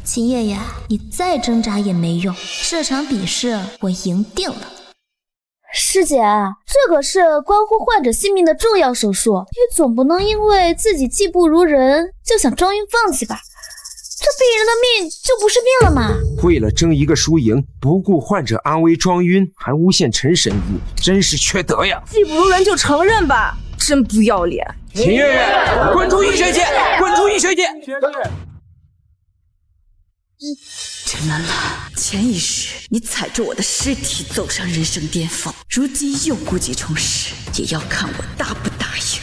秦月月，你再挣扎也没用，这场比试我赢定了。师姐，这可是关乎患者性命的重要手术，你总不能因为自己技不如人就想装晕放弃吧？这病人的命就不是命了吗？为了争一个输赢，不顾患者安危装晕，还诬陷陈神医，真是缺德呀！技不如人就承认吧，真不要脸！秦月月，滚出医学界！滚出医学界！陈兰兰，前一世你踩着我的尸体走上人生巅峰，如今又故技重施，也要看我答不答应。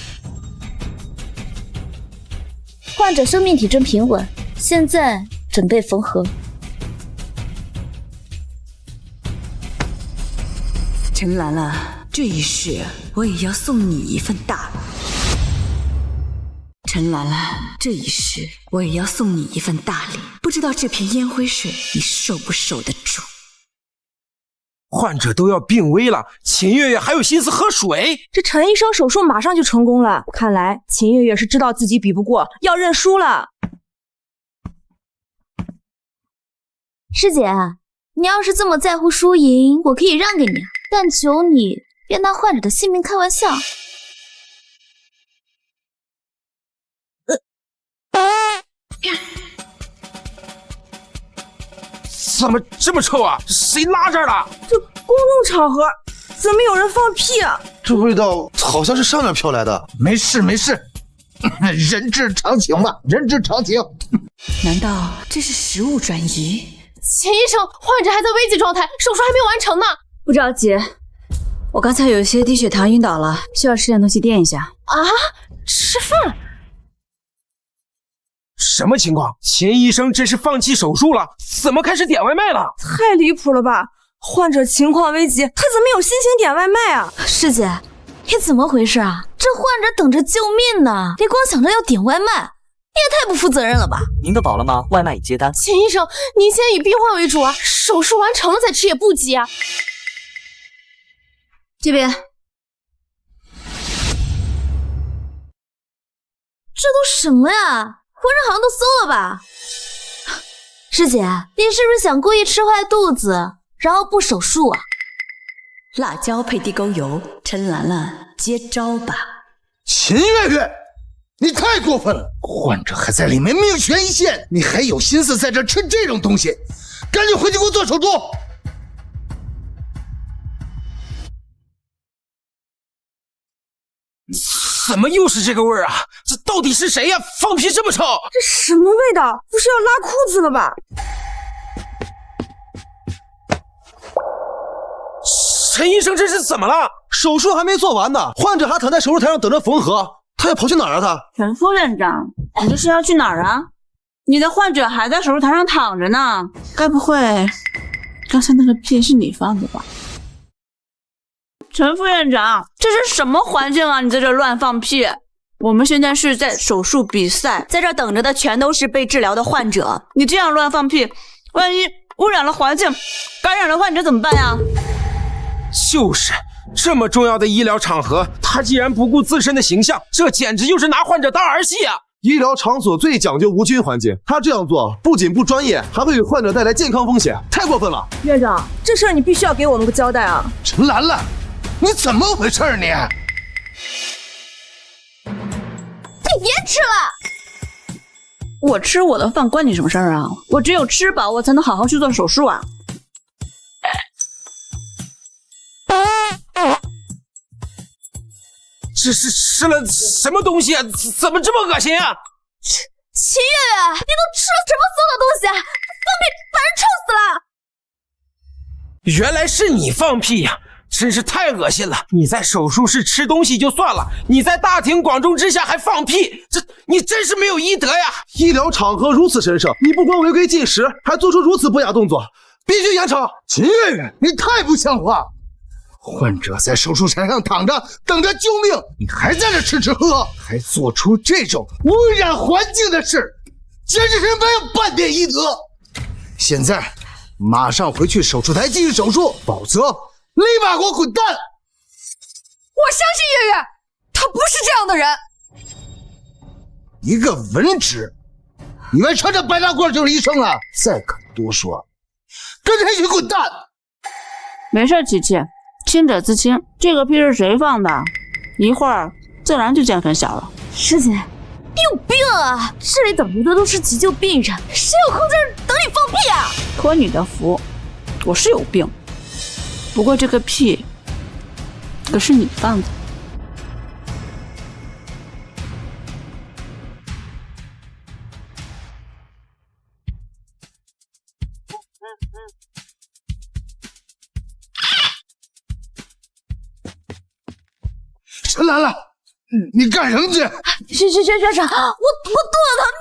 患者生命体征平稳，现在准备缝合。陈兰兰，这一世我也要送你一份大礼。陈兰兰，这一世我也要送你一份大礼，不知道这片烟灰水你受不受得住？患者都要病危了，秦月月还有心思喝水？这陈医生手术马上就成功了，看来秦月月是知道自己比不过，要认输了。师姐，你要是这么在乎输赢，我可以让给你，但求你别拿患者的性命开玩笑。怎么这么臭啊？谁拉这儿了？这公众场合怎么有人放屁啊？这味道好像是上面飘来的。没事没事，人之常情嘛，人之常情。难道这是食物转移？秦医生，患者还在危急状态，手术还没完成呢。不着急，我刚才有些低血糖晕倒了，需要吃点东西垫一下。啊，吃饭？什么情况？秦医生这是放弃手术了？怎么开始点外卖了？太离谱了吧！患者情况危急，他怎么有心情点外卖啊？师姐，你怎么回事啊？这患者等着救命呢，你光想着要点外卖，你也太不负责任了吧！您的饱了吗？外卖已接单。秦医生，您先以病患为主啊，手术完成了再吃也不急啊。这边。这都什么呀？浑身好像都馊了吧？师姐，你是不是想故意吃坏肚子，然后不手术啊？辣椒配地沟油，陈兰兰接招吧！秦月月，你太过分了！患者还在里面命悬一线，你还有心思在这吃这种东西？赶紧回去给我做手术！怎么又是这个味儿啊？这到底是谁呀？放屁这么臭！这什么味道？不是要拉裤子了吧？陈医生这是怎么了？手术还没做完呢，患者还躺在手术台上等着缝合，他要跑去哪儿啊？他陈副院长，你这是要去哪儿啊？你的患者还在手术台上躺着呢，该不会刚才那个屁是你放的吧？陈副院长，这是什么环境啊？你在这乱放屁！我们现在是在手术比赛，在这等着的全都是被治疗的患者，你这样乱放屁，万一污染了环境，感染了患者怎么办呀？就是这么重要的医疗场合，他竟然不顾自身的形象，这简直就是拿患者当儿戏啊！医疗场所最讲究无菌环境，他这样做不仅不专业，还会给患者带来健康风险，太过分了！院长，这事儿你必须要给我们个交代啊！陈兰兰，你怎么回事你？你别吃了！我吃我的饭关你什么事儿啊？我只有吃饱，我才能好好去做手术啊！这是吃了什么东西啊？怎么这么恶心啊？秦月月，你都吃了什么馊的东西啊？放屁把人臭死了！原来是你放屁呀！真是太恶心了！你在手术室吃东西就算了，你在大庭广众之下还放屁，你真是没有医德呀！医疗场合如此神圣，你不光违规进食，还做出如此不雅动作，必须严惩！秦月月，你太不像话！患者在手术台上躺着，等着救命，你还在这吃吃喝，还做出这种污染环境的事，简直是没有半点医德！现在马上回去手术台继续手术，否则立马给我滚蛋！我相信月月，他不是这样的人。一个文职，以为穿着白大褂就是医生啊？再敢多说，跟着一起滚蛋！没事，琪琪。清者自清，这个屁是谁放的？一会儿自然就见分晓了。师姐，你有病啊！这里等着的都是急救病人，谁有空在这等你放屁啊？托你的福，我是有病，不过这个屁可是你放的。陈兰兰，你干什么去？学长，我肚子疼，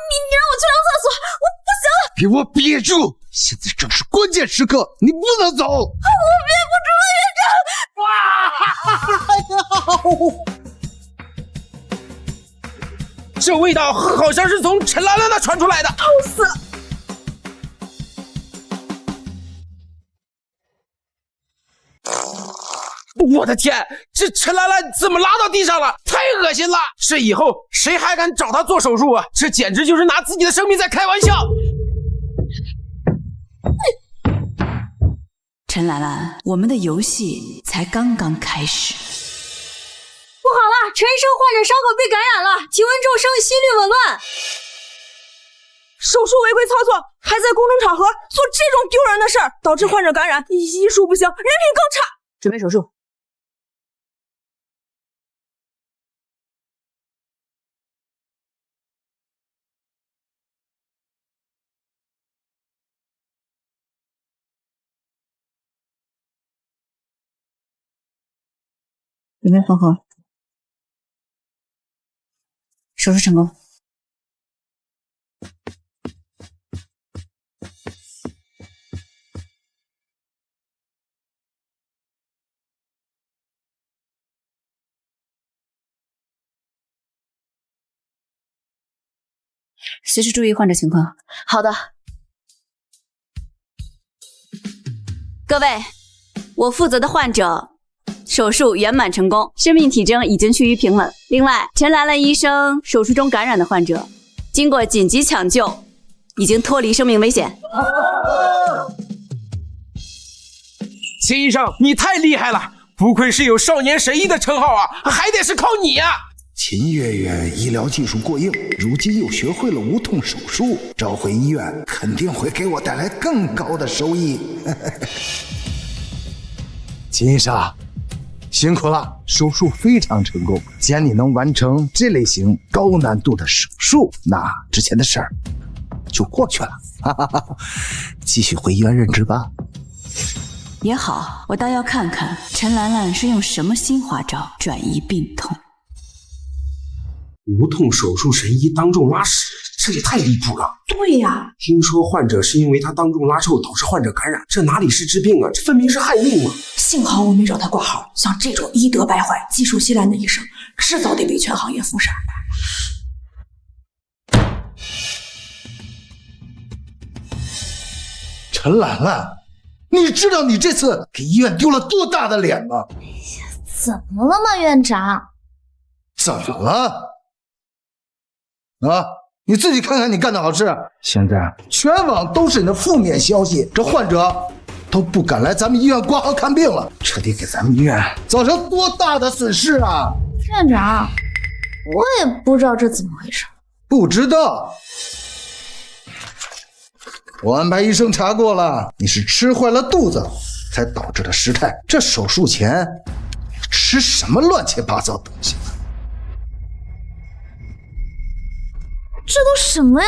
你让我去上厕所，我不行了。给我憋住！现在正是关键时刻，你不能走。我憋不住了，院长。这味道好像是从陈兰兰那传出来的，臭死了！我的天，这陈兰兰怎么拉到地上了？太恶心了！这以后谁还敢找她做手术啊？这简直就是拿自己的生命在开玩笑！陈兰兰，我们的游戏才刚刚开始。不好了，陈医生患者伤口被感染了，体温骤升，心率紊乱。手术违规操作，还在公众场合做这种丢人的事儿，导致患者感染，医术不行，人品更差。准备手术。准备缝合，手术成功。随时注意患者情况。好的。各位，我负责的患者手术圆满成功，生命体征已经趋于平稳。另外，陈兰兰医生手术中感染的患者，经过紧急抢救，已经脱离生命危险。秦医生，你太厉害了，不愧是有少年神医的称号啊，还得是靠你呀！秦月月医疗技术过硬，如今又学会了无痛手术，召回医院肯定会给我带来更高的收益。秦医生，辛苦了，手术非常成功。既然你能完成这类型高难度的手术，那之前的事儿就过去了。继续回医院任职吧。也好，我倒要看看陈兰兰是用什么新花招转移病痛。无痛手术神医当众拉屎，这也太离谱了。对呀，听说患者是因为他当众拉臭导致患者感染，这哪里是治病啊，这分明是害命啊！幸好我没找他挂号，像这种医德败坏、技术稀烂的医生，迟早得被全行业封杀。陈兰兰，你知道你这次给医院丢了多大的脸吗？怎么了吗，院长？怎么了？啊，你自己看看你干的好事，现在全网都是你的负面消息，这患者都不敢来咱们医院挂号看病了，这得给咱们医院造成多大的损失啊！院长，我也不知道这怎么回事。不知道？我安排医生查过了，你是吃坏了肚子才导致的失态。这手术前吃什么乱七八糟东西？这都什么呀？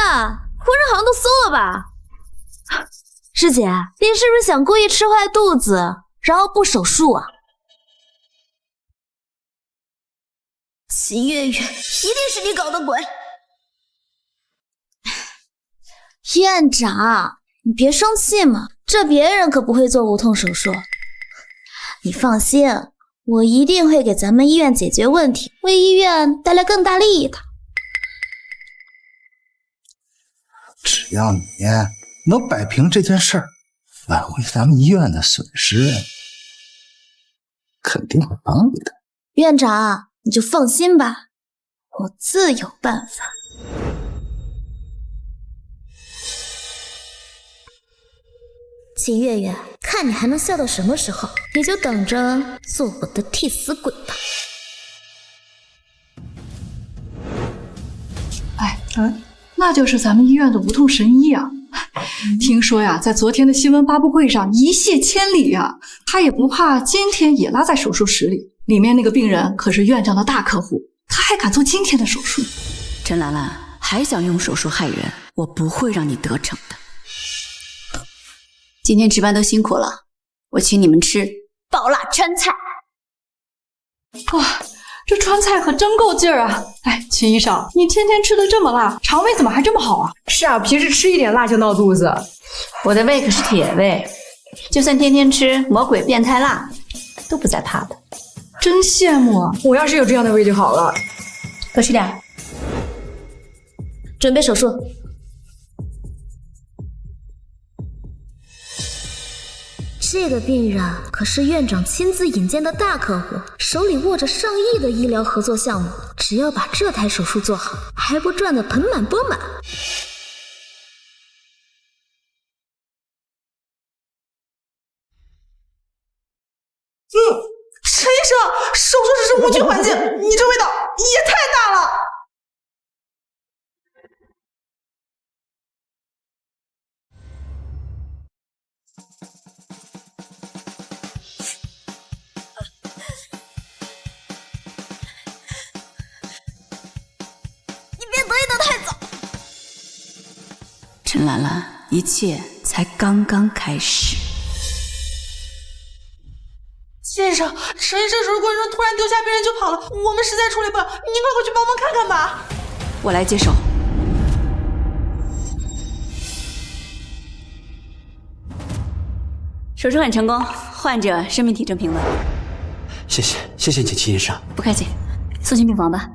浑身好像都馊了吧？师姐，你是不是想故意吃坏肚子，然后不手术啊？秦月月，一定是你搞的鬼！院长，你别生气嘛，这别人可不会做无痛手术。你放心，我一定会给咱们医院解决问题，为医院带来更大利益的。只要你能摆平这件事儿，挽回咱们医院的损失，肯定会帮你的。院长，你就放心吧，我自有办法。秦月月，看你还能笑到什么时候，你就等着做我的替死鬼吧。那就是咱们医院的无痛神医啊！听说呀，在昨天的新闻发布会上一泻千里呀，他也不怕今天也拉在手术室里。里面那个病人可是院长的大客户，他还敢做今天的手术。陈兰兰还想用手术害人，我不会让你得逞的。今天值班都辛苦了，我请你们吃爆辣川菜。哇，这川菜可真够劲儿啊！哎，秦医生，你天天吃的这么辣，肠胃怎么还这么好啊？是啊，平时吃一点辣就闹肚子。我的胃可是铁胃，就算天天吃魔鬼变态辣，都不再怕的。真羡慕啊！我要是有这样的胃就好了。多吃点。准备手术。这个病人可是院长亲自引荐的大客户，手里握着上亿的医疗合作项目，只要把这台手术做好，还不赚得盆满钵满。陈医生，手术室是无菌环境，你这味道也太大了。你别得意得太早。陈兰兰，一切才刚刚开始。先生，陈医生手术过程中突然丢下病人就跑了，我们实在处理不了，您快过去帮忙看看吧。我来接手。手术很成功，患者生命体征平稳。谢谢你，秦医生。不客气，送进病房吧。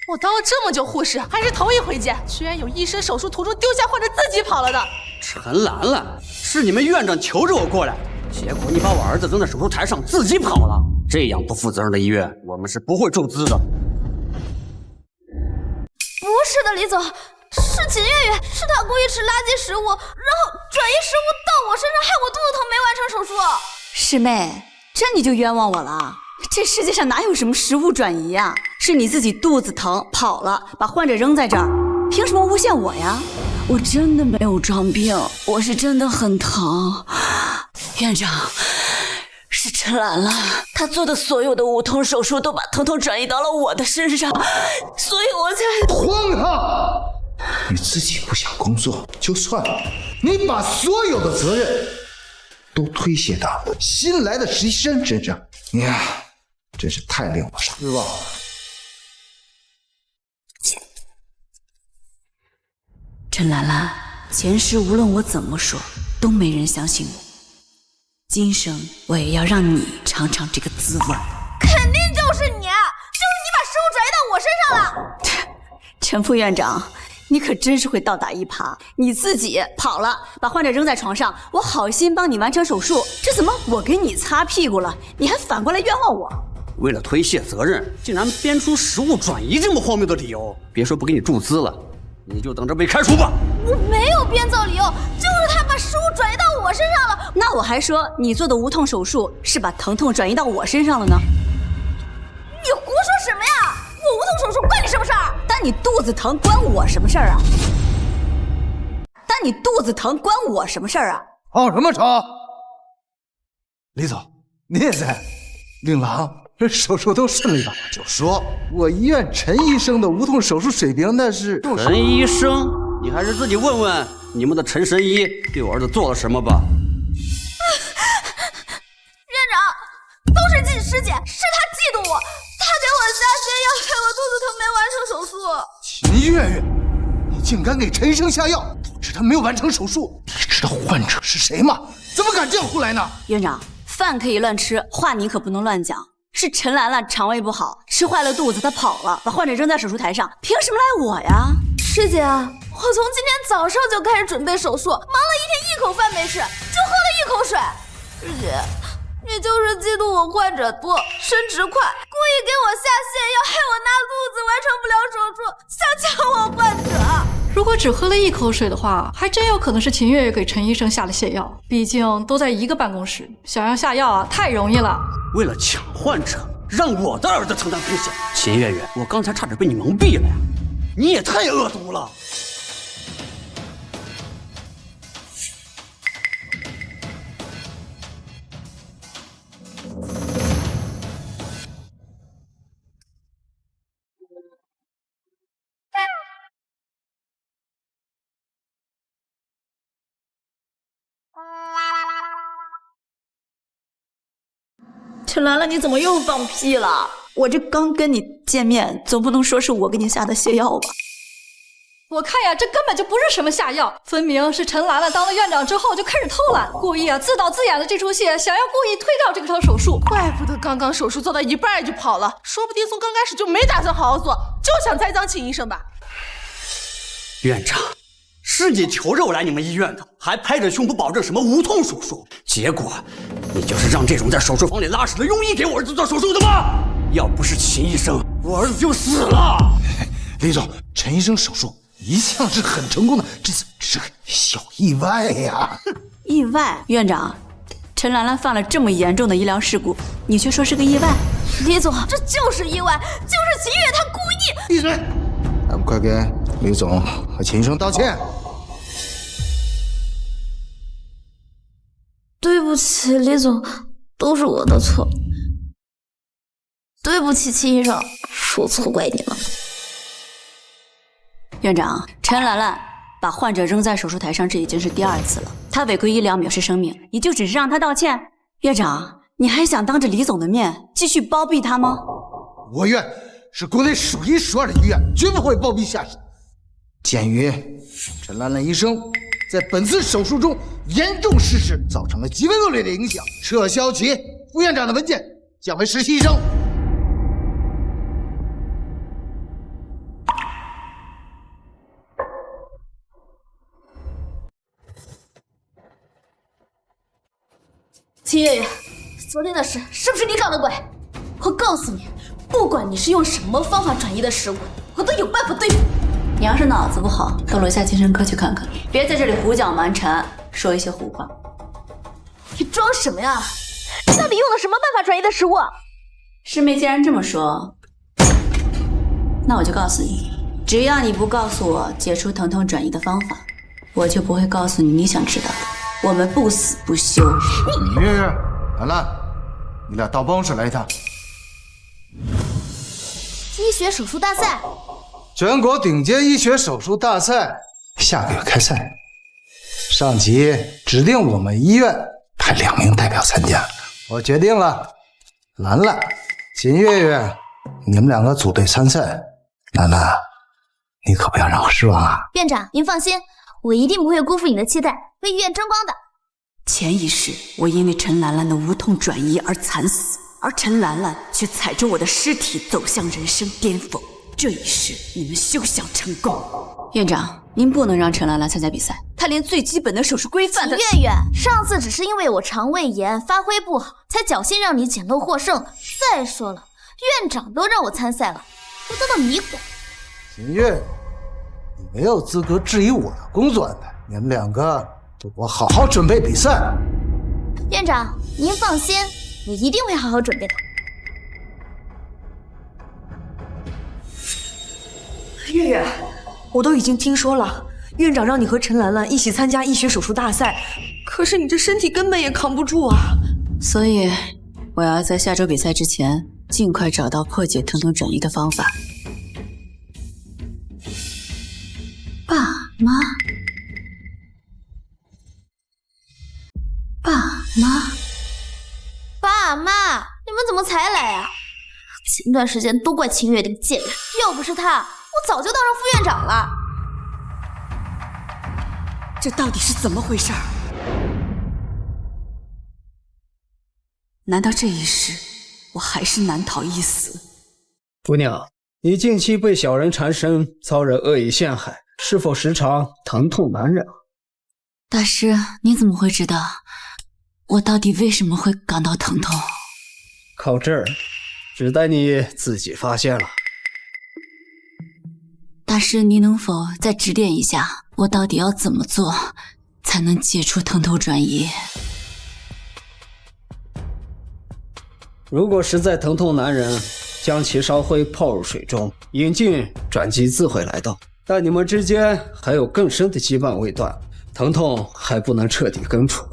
我当了这么久护士，还是头一回见，居然有医生手术途中丢下患者自己跑了的。陈兰兰，是你们院长求着我过来，结果你把我儿子扔在手术台上自己跑了，这样不负责任的医院，我们是不会注资的。不是的，李总，是秦月月，是他故意吃垃圾食物，然后转移食物到我身上，害我肚子疼，没完成手术。师妹，这你就冤枉我了。这世界上哪有什么食物转移呀？是你自己肚子疼跑了，把患者扔在这儿，凭什么诬陷我呀？我真的没有装病，我是真的很疼。院长，是陈兰兰，她做的所有的无痛手术都把疼痛转移到了我的身上，所以我才……荒唐！你自己不想工作就算了，你把所有的责任都推卸到新来的实习生身上，你呀，真是太令我失望了。陈兰兰，前世无论我怎么说，都没人相信我。今生我也要让你尝尝这个滋味。肯定就是你把食物转移到我身上了。陈副院长，你可真是会倒打一耙！你自己跑了，把患者扔在床上，我好心帮你完成手术，这怎么我给你擦屁股了，你还反过来冤枉我？为了推卸责任，竟然编出食物转移这么荒谬的理由！别说不给你注资了，你就等着被开除吧！我没有编造理由，就是他把食物转移到我身上了。那我还说你做的无痛手术是把疼痛转移到我身上了呢。你胡说什么呀？我无痛手术关你什么事儿？但你肚子疼关我什么事儿啊？但你肚子疼关我什么事儿啊？吵什么吵？李总，你也在？令郎，这手术都顺利吧？就说我医院陈医生的无痛手术水平那是……陈医生，你还是自己问问你们的陈神医对我儿子做了什么吧。院长，都是季师姐，是她嫉妒我，她给我下泻药，害我肚子疼没完成手术。秦月月，你竟敢给陈医生下药，导致他没有完成手术！你知道患者是谁吗？怎么敢这样胡来呢？院长，饭可以乱吃，话你可不能乱讲。是陈兰兰肠胃不好，吃坏了肚子，她跑了，把患者扔在手术台上，凭什么赖我呀？师姐，我从今天早上就开始准备手术，忙了一天，一口饭没吃，就喝了一口水。师姐，你就是嫉妒我患者多，生殖快，故意给我下泻药，害我拿肚子完成不了手术，想抢我患者。如果只喝了一口水的话，还真有可能是秦月月给陈医生下了泻药。毕竟都在一个办公室，想要下药啊，太容易了。为了抢患者，让我的儿子承担风险。秦月月，我刚才差点被你蒙蔽了呀！你也太恶毒了。陈兰兰，你怎么又放屁了？我这刚跟你见面，总不能说是我给你下的泻药吧？我看呀，这根本就不是什么下药，分明是陈兰兰当了院长之后就开始偷懒，故意自导自演的这出戏，想要故意推掉这场手术。怪不得刚刚手术做到一半就跑了，说不定从刚开始就没打算好好做，就想栽赃秦医生吧。院长，是你求着我来你们医院的，还拍着胸脯保证什么无痛手术，结果你就是让这种在手术房里拉屎的庸医给我儿子做手术的吗？要不是秦医生，我儿子就死了。李总，陈医生手术一向是很成功的，这次是个小意外呀。意外？院长，陈兰兰犯了这么严重的医疗事故，你却说是个意外？李总，这就是意外，就是秦月他故意。闭嘴！咱们快给李总和秦医生道歉。对不起，李总，都是我的错。对不起，秦医生，我错怪你了。院长，陈兰兰把患者扔在手术台上，这已经是第2次了。她违规医疗，藐视生命，你就只是让她道歉？院长，你还想当着李总的面继续包庇她吗？我院是国内数1数2的医院，绝不会包庇下属。鉴于陈兰兰医生在本次手术中严重失事，造成了极为恶劣的影响，撤销其副院长的文件，降为实习医生。秦月月，昨天的事是不是你搞的鬼？我告诉你，不管你是用什么方法转移的食物，我都有办法对付你。你要是脑子不好，到楼下精神科去看看，别在这里胡搅蛮缠，说一些胡话。你装什么呀？你到底用了什么办法转移的食物？师妹既然这么说，那我就告诉你，只要你不告诉我解除疼痛转移的方法，我就不会告诉你你想知道的。我们不死不休。月月、兰兰，你俩到办公室来一趟。医学手术大赛，全国顶尖医学手术大赛下个月开赛，上级指定我们医院派2名代表参加。我决定了，兰兰、秦月月，你们2个组队参赛。兰兰，你可不要让我失望啊！院长，您放心，我一定不会辜负你的期待，为医院争光的。前一世，我因为陈兰兰的无痛转移而惨死，而陈兰兰却踩着我的尸体走向人生巅峰。这一世，你们休想成功！院长，您不能让陈兰兰参加比赛，她连最基本的手术规范的。月月，上次只是因为我肠胃炎发挥不好，才侥幸让你捡漏获胜。再说了，院长都让我参赛了，都得到你管。秦月，你没有资格质疑我的工作安排。你们2个都给我好好准备比赛。院长，您放心，我一定会好好准备的。月月，我都已经听说了，院长让你和陈兰兰一起参加医学手术大赛，可是你这身体根本也扛不住啊。所以我要在下周比赛之前尽快找到破解疼痛转移的方法。爸妈，爸妈，爸妈，你们怎么才来啊？前段时间都怪秦月这个贱人，要不是她，我早就当上副院长了。这到底是怎么回事？难道这一世我还是难逃一死？姑娘，你近期被小人缠身，遭人恶意陷害，是否时常疼痛难忍？大师，你怎么会知道我到底为什么会感到疼痛？靠这儿，只待你自己发现了。大师，您能否再指点一下，我到底要怎么做才能解除疼痛转移？如果实在疼痛难忍，将其烧灰泡入水中，引进转机自会来到。但你们之间还有更深的羁绊未断，疼痛还不能彻底根除。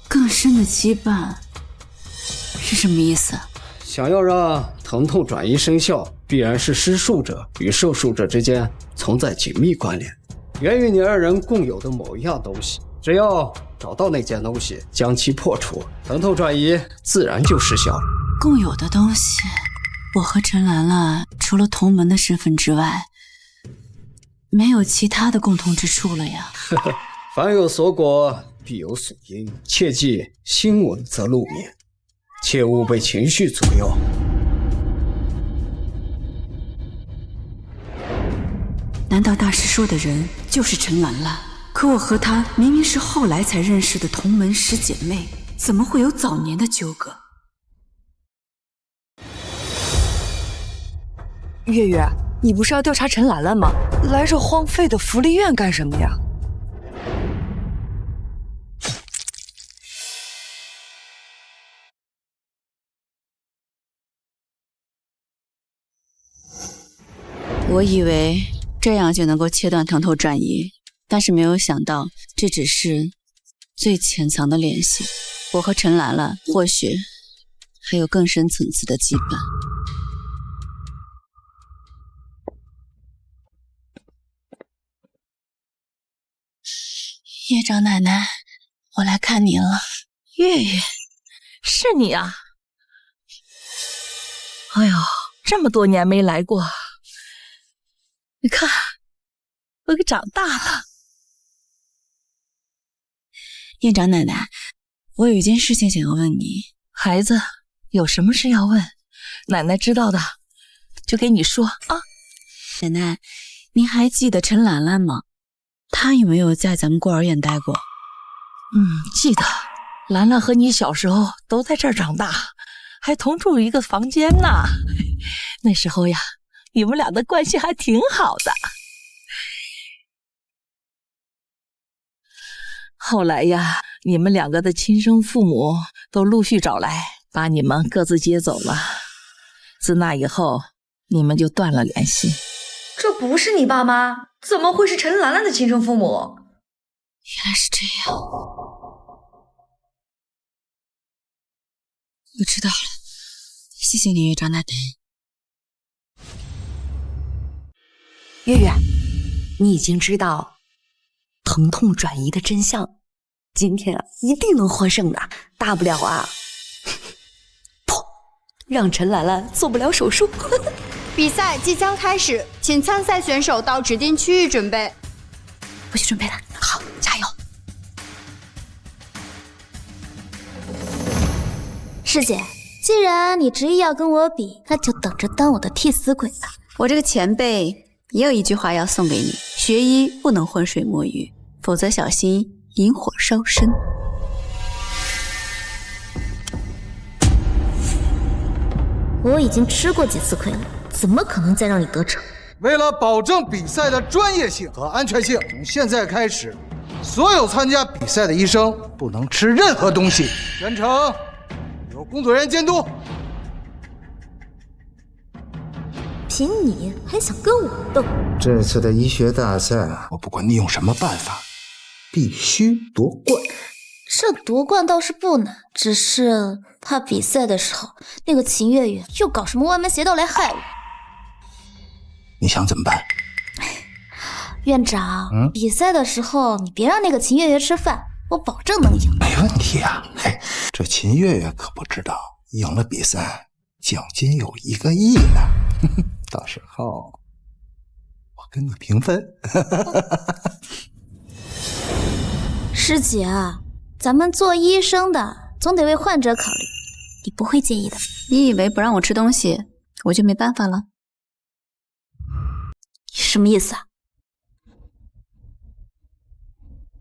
更深的羁绊是什么意思？想要让疼痛转移生效，必然是施术者与受术者之间存在紧密关联，源于你2人共有的某一样东西。只要找到那件东西，将其破除，疼痛转移自然就失效了。共有的东西，我和陈兰兰除了同门的身份之外，没有其他的共同之处了呀。凡有所果，必有所因，切记心稳则路免，切勿被情绪左右。难道大师说的人就是陈兰兰？可我和她明明是后来才认识的同门师姐妹，怎么会有早年的纠葛？月月，你不是要调查陈兰兰吗？来这荒废的福利院干什么呀？我以为这样就能够切断疼痛转移，但是没有想到这只是最潜藏的联系。我和陈兰兰或许还有更深层次的羁绊。院长奶奶，我来看您了。月月，是你啊！哎呦，这么多年没来过，你看我给长大了。院长奶奶，我有一件事情想要问你。孩子，有什么事要问，奶奶知道的就给你说啊。奶奶，您还记得陈兰兰吗？她有没有在咱们孤儿院待过？记得。兰兰和你小时候都在这儿长大，还同住一个房间呢。那时候呀，你们俩的关系还挺好的。后来呀，你们2个的亲生父母都陆续找来，把你们各自接走了。自那以后，你们就断了联系。这不是你爸妈，怎么会是陈兰兰的亲生父母？原来是这样，我知道了，谢谢你，院长奶奶。月月，你已经知道疼痛转移的真相，今天啊一定能获胜的，大不了啊，砰，让陈兰兰做不了手术。比赛即将开始，请参赛选手到指定区域准备。我去准备了。好，加油。师姐，既然你执意要跟我比，那就等着当我的替死鬼吧。我这个前辈也有一句话要送给你：学医不能浑水摸鱼，否则小心引火烧身。我已经吃过几次亏了，怎么可能再让你得逞？为了保证比赛的专业性和安全性，从现在开始，所有参加比赛的医生不能吃任何东西，全程有工作人员监督。凭你还想跟我斗？这次的医学大赛，我不管你用什么办法，必须夺冠。这夺冠倒是不难，只是怕比赛的时候那个秦月月又搞什么歪门邪道来害我。你想怎么办？院长，比赛的时候你别让那个秦月月吃饭，我保证能赢。没问题啊！嘿，这秦月月可不知道，赢了比赛奖金有1个亿呢。到时候我跟你平分。师姐，咱们做医生的总得为患者考虑，你不会介意的。你以为不让我吃东西，我就没办法了？什么意思啊？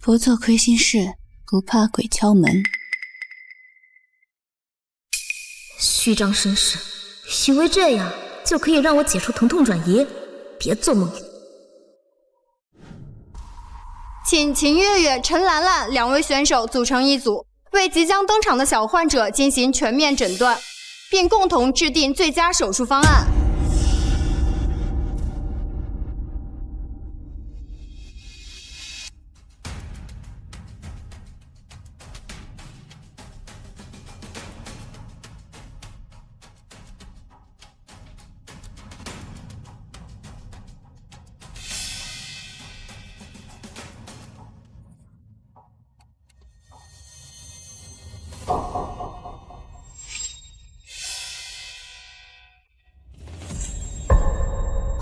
不做亏心事，不怕鬼敲门。虚张声势，以为这样就可以让我解除疼痛转移？别做梦了！请秦月月、陈兰兰2位选手组成一组，为即将登场的小患者进行全面诊断，并共同制定最佳手术方案。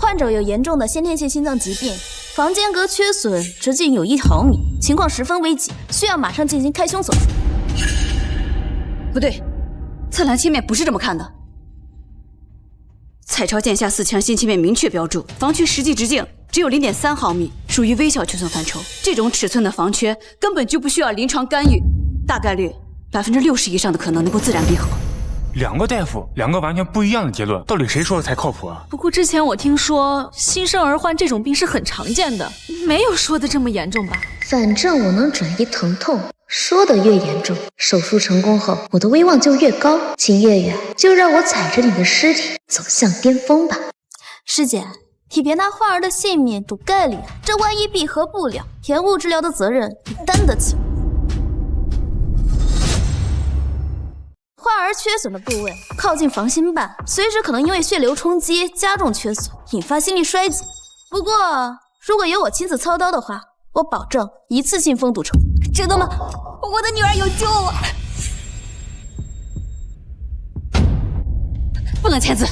患者有严重的先天性心脏疾病，房间隔缺损直径有1毫米，情况十分危急，需要马上进行开胸手术。不对，测量切面不是这么看的。彩超剑下4腔新切面明确标注，房缺实际直径只有0.3毫米，属于微小缺损范畴。这种尺寸的房缺根本就不需要临床干预，大概率60%以上的可能能够自然闭合。2个大夫，2个完全不一样的结论，到底谁说的才靠谱啊？不过之前我听说新生儿患这种病是很常见的，没有说的这么严重吧？反正我能转移疼痛，说的越严重，手术成功后我的威望就越高。秦月月，就让我踩着你的尸体走向巅峰吧。师姐，你别拿患儿的性命赌概率，这万一闭合不了，延误治疗的责任你担得起？患儿缺损的部位靠近房心瓣，随时可能因为血流冲击加重缺损，引发心力衰竭。不过，如果由我亲自操刀的话，我保证一次性封堵成功。真的吗？我的女儿有救了！不能签字！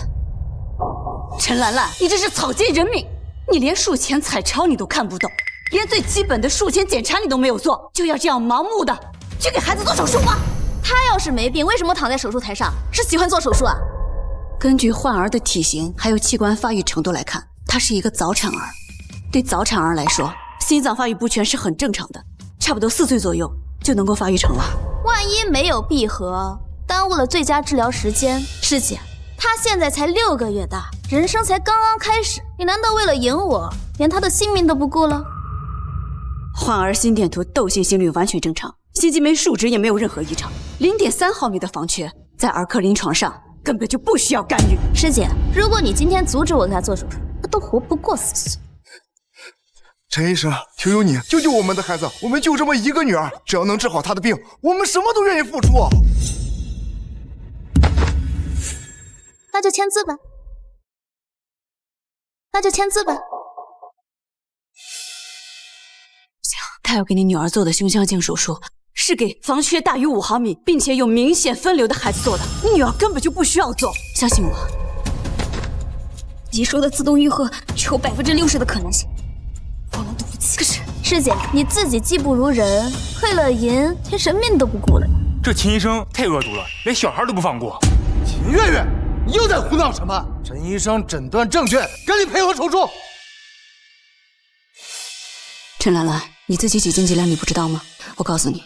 陈兰兰，你这是草菅人命！你连术前彩超你都看不懂，连最基本的术前检查你都没有做，就要这样盲目的去给孩子做手术吗？他要是没病，为什么躺在手术台上？是喜欢做手术啊？根据患儿的体型还有器官发育程度来看，他是一个早产儿。对早产儿来说，心脏发育不全是很正常的，差不多4岁左右就能够发育成了。万一没有闭合，耽误了最佳治疗时间。师姐，他现在才6个月大，人生才刚刚开始，你难道为了赢我，连他的性命都不顾了？患儿心电图窦性心率完全正常，心肌酶数值也没有任何异常，0.3毫米的房缺，在儿科临床上根本就不需要干预。师姐，如果你今天阻止我给他做手术，他都活不过4岁。陈医生，求求你救救我们的孩子，我们就这么1个女儿，只要能治好她的病，我们什么都愿意付出。那就签字吧。他要给你女儿做的胸腔镜手术，是给房缺大于5毫米，并且有明显分流的孩子做的。你女儿根本就不需要做，相信我。你说的自动愈合只有60%的可能性，我们赌不起。可是师姐，你自己技不如人，为了赢连人命都不顾了。这秦医生太恶毒了，连小孩都不放过。秦月月，你又在胡闹什么？陈医生诊断正确，赶紧配合手术。陈兰兰，你自己几斤几两你不知道吗？我告诉你，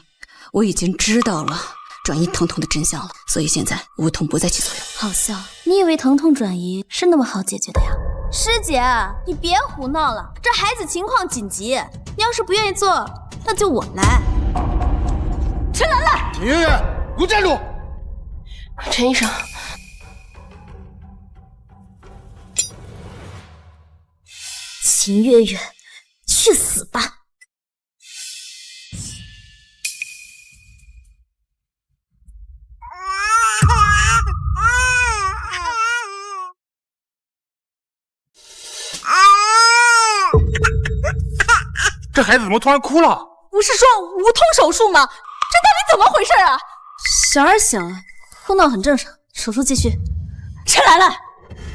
我已经知道了转移疼痛的真相了，所以现在无痛不再起作用。好笑，你以为疼痛转移是那么好解决的呀？师姐，你别胡闹了，这孩子情况紧急，你要是不愿意做，那就我来。陈兰兰，秦月月，给我站住！陈医生，秦月月，去死吧！这孩子怎么突然哭了？不是说无痛手术吗？这到底怎么回事啊？小儿醒了，哭闹很正常，手术继续。陈兰兰，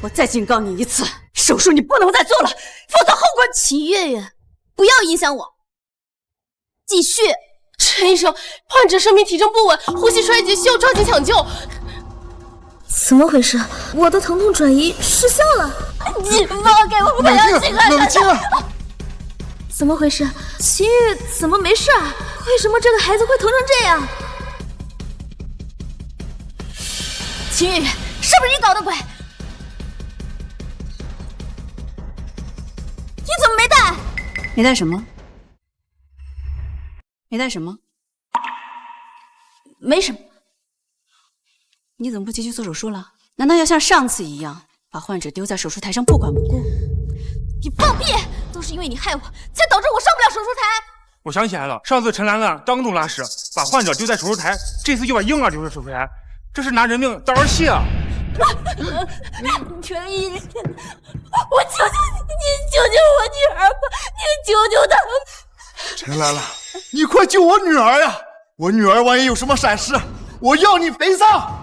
我再警告你一次，手术你不能再做了，否则后果……秦月月，不要影响我。继续。陈医生，患者生命体征不稳，呼吸衰竭，需要抓紧抢救。怎么回事？我的疼痛转移失效了！你放开我！冷静啊！怎么回事？秦玉怎么没事啊？为什么这个孩子会疼成这样？秦玉，是不是你搞的鬼？你怎么没带？没带什么？没带什么？没什么。你怎么不继续做手术了？难道要像上次一样，把患者丢在手术台上不管不顾？你放屁！都是因为你害我，才导致我上不了手术台。我想起来了，上次陈兰兰当众拉屎，把患者丢在手术台，这次又把婴儿丢在手术台，这是拿人命当儿戏啊！陈医生，我求求你，你救救我女儿吧！你救救她！陈兰兰，你快救我女儿呀！我女儿万一有什么闪失，我要你赔偿！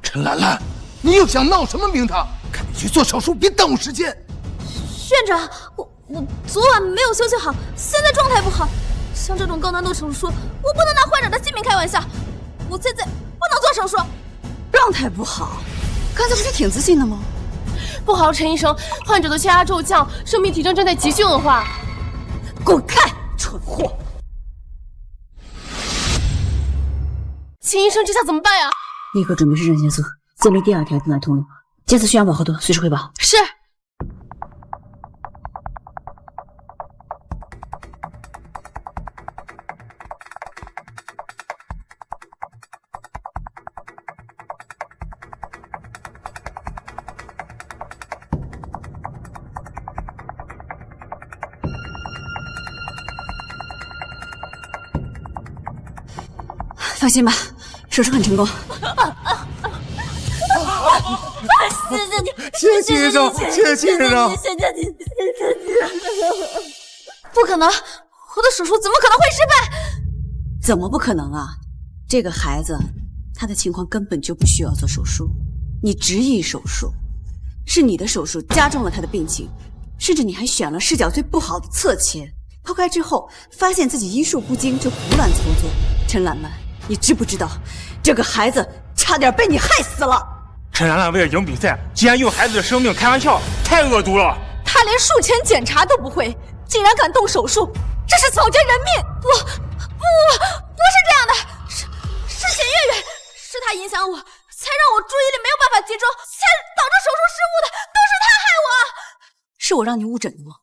陈兰兰，你又想闹什么名堂？赶紧去做手术，别耽误时间。院长，我昨晚没有休息好，现在状态不好。像这种高难度手术，我不能拿患者的性命开玩笑。我现在不能做手术。状态不好，刚才不是挺自信的吗？不好，陈医生，患者的血压骤降，生命体征正在急剧恶化。滚开，蠢货！秦医生，这下怎么办呀？立刻准备肾上腺素，证明第二条静脉通路，监测血氧饱和度，随时汇报。是。放心吧，手术很成功。谢谢医生，谢谢医生。不可能，我的手术怎么可能会失败？怎么不可能啊？这个孩子，他的情况根本就不需要做手术，你执意手术，是你的手术加重了他的病情，甚至你还选了视角最不好的侧切。剖开之后，发现自己医术不精，就胡乱操作。陈兰兰，你知不知道，这个孩子差点被你害死了？陈兰兰为了赢比赛，竟然用孩子的生命开玩笑，太恶毒了！他连术前检查都不会，竟然敢动手术，这是草菅人命！不是这样的，是秦月月，是他影响我，才让我注意力没有办法集中，才导致手术失误的，都是他害我。是我让你误诊的吗？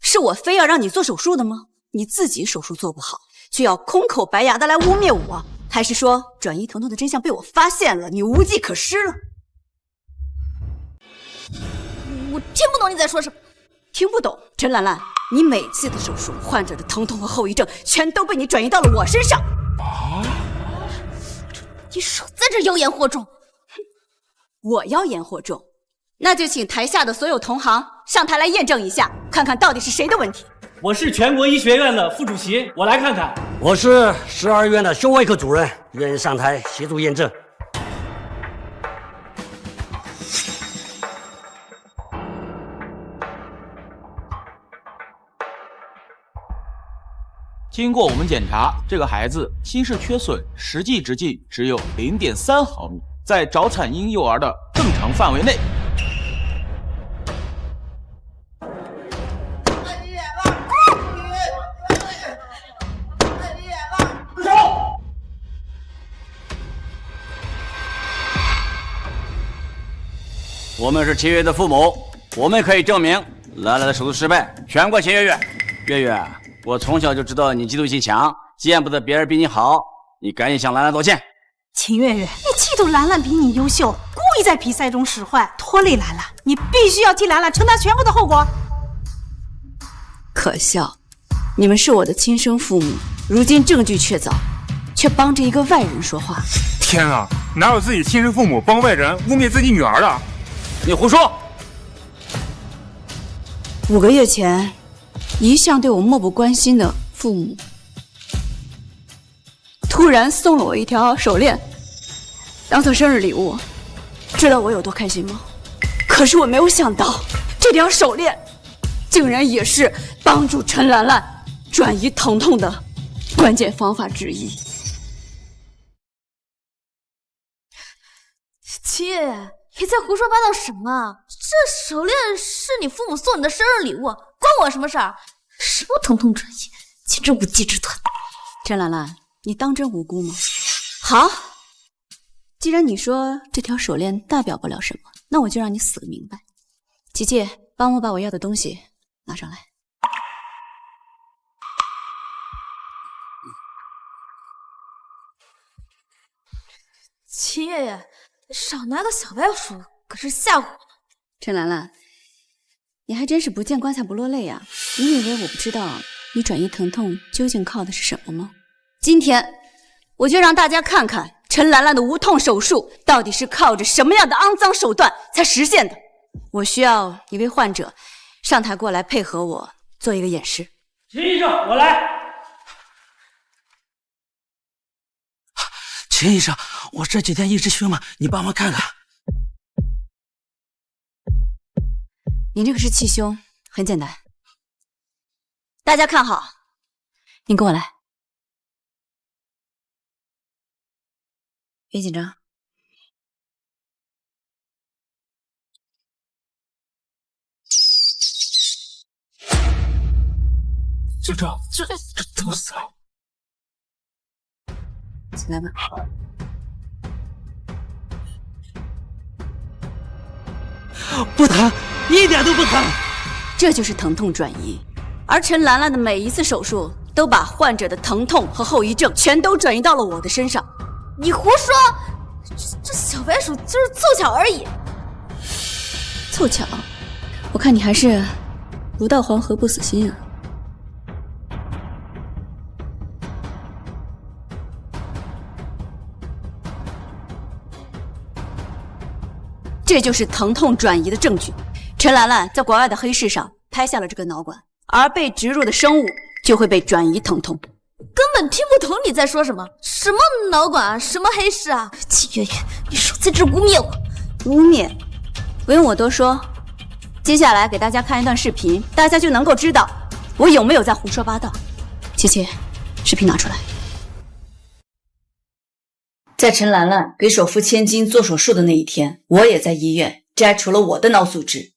是我非要让你做手术的吗？你自己手术做不好，却要空口白牙的来污蔑我，还是说转移疼痛的真相被我发现了，你无计可施了？我听不懂你在说什么。听不懂？陈兰兰，你每次的手术，患者的疼痛和后遗症全都被你转移到了我身上。你少在这妖言惑众！我妖言惑众？那就请台下的所有同行上台来验证一下，看看到底是谁的问题。我是全国医学院的副主席，我来看看。我是12院的胸外科主任，愿意上台协助验证。经过我们检查，这个孩子心室缺损，实际直径只有0.3毫米，在早产婴幼儿的正常范围内。我们是秦月月的父母，我们可以证明兰兰的手术失败，全怪秦月月。月月，我从小就知道你嫉妒心强，见不得别人比你好，你赶紧向兰兰道歉。秦月月，你嫉妒兰兰比你优秀，故意在比赛中使坏，拖累兰兰，你必须要替兰兰承担全部的后果。可笑，你们是我的亲生父母，如今证据确凿，却帮着一个外人说话。天啊，哪有自己亲生父母帮外人污蔑自己女儿的？你胡说！5个月前，一向对我漠不关心的父母，突然送了我一条手链，当做生日礼物。知道我有多开心吗？可是我没有想到，这条手链竟然也是帮助陈兰兰转移疼痛的关键方法之一。秦月月，你在胡说八道什么？这手链是你父母送你的生日礼物，关我什么事儿？什么疼痛转移，简直无稽之谈！陈兰兰，你当真无辜吗？好，既然你说这条手链代表不了什么，那我就让你死个明白。琪琪，帮我把我要的东西拿上来。秦月月，少拿个小白鼠，可是吓唬我。陈兰兰，你还真是不见棺材不落泪啊！你以为我不知道你转移疼痛究竟靠的是什么吗？今天我就让大家看看陈兰兰的无痛手术到底是靠着什么样的肮脏手段才实现的。我需要一位患者上台过来配合我做一个演示。秦医生，我来。秦医生，我这几天一直胸闷，你帮忙看看。你这个是气胸，很简单。大家看好，你跟我来。别紧张。就这都死了。起来吧。不疼，一点都不疼。这就是疼痛转移，而陈兰兰的每一次手术都把患者的疼痛和后遗症全都转移到了我的身上。你胡说！这小白鼠就是凑巧而已。凑巧？我看你还是不到黄河不死心啊。这就是疼痛转移的证据。陈兰兰在国外的黑市上拍下了这个脑管，而被植入的生物就会被转移疼痛。根本听不懂你在说什么，什么脑管啊，什么黑市啊！秦月月，你少在这污蔑我！污蔑？不用我多说，接下来给大家看一段视频，大家就能够知道我有没有在胡说八道。琪琪，视频拿出来。在陈兰兰给首富千金做手术的那一天，我也在医院摘除了我的脑组织。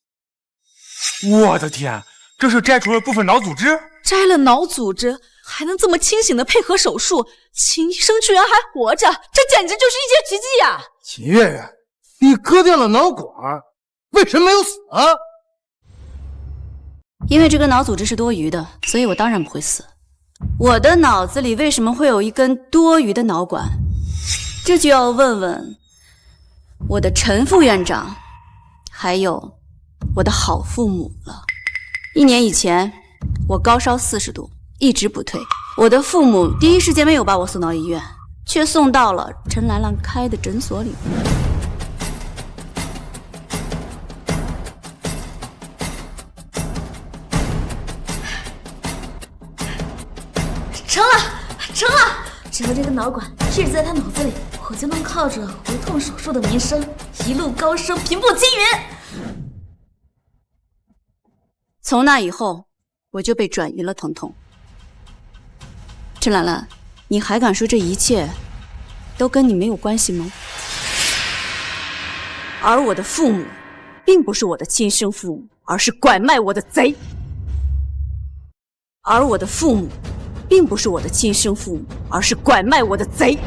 我的天，这是摘除了部分脑组织？摘了脑组织还能这么清醒的配合手术，秦医生居然还活着，这简直就是一件奇迹呀！秦月月，你割掉了脑管，为什么没有死啊？因为这根脑组织是多余的，所以我当然不会死。我的脑子里为什么会有一根多余的脑管？这就要问问我的陈副院长，还有我的好父母了。1年以前，我高烧40度，一直不退。我的父母第一时间没有把我送到医院，却送到了陈兰兰开的诊所里。成了，成了！只要这个脑管置在他脑子里，我就能靠着无痛手术的名声一路高升，平步青云。从那以后，我就被转移了疼痛。陈兰兰，你还敢说这一切都跟你没有关系吗？而我的父母，并不是我的亲生父母，而是拐卖我的贼。而我的父母，并不是我的亲生父母，而是拐卖我的贼。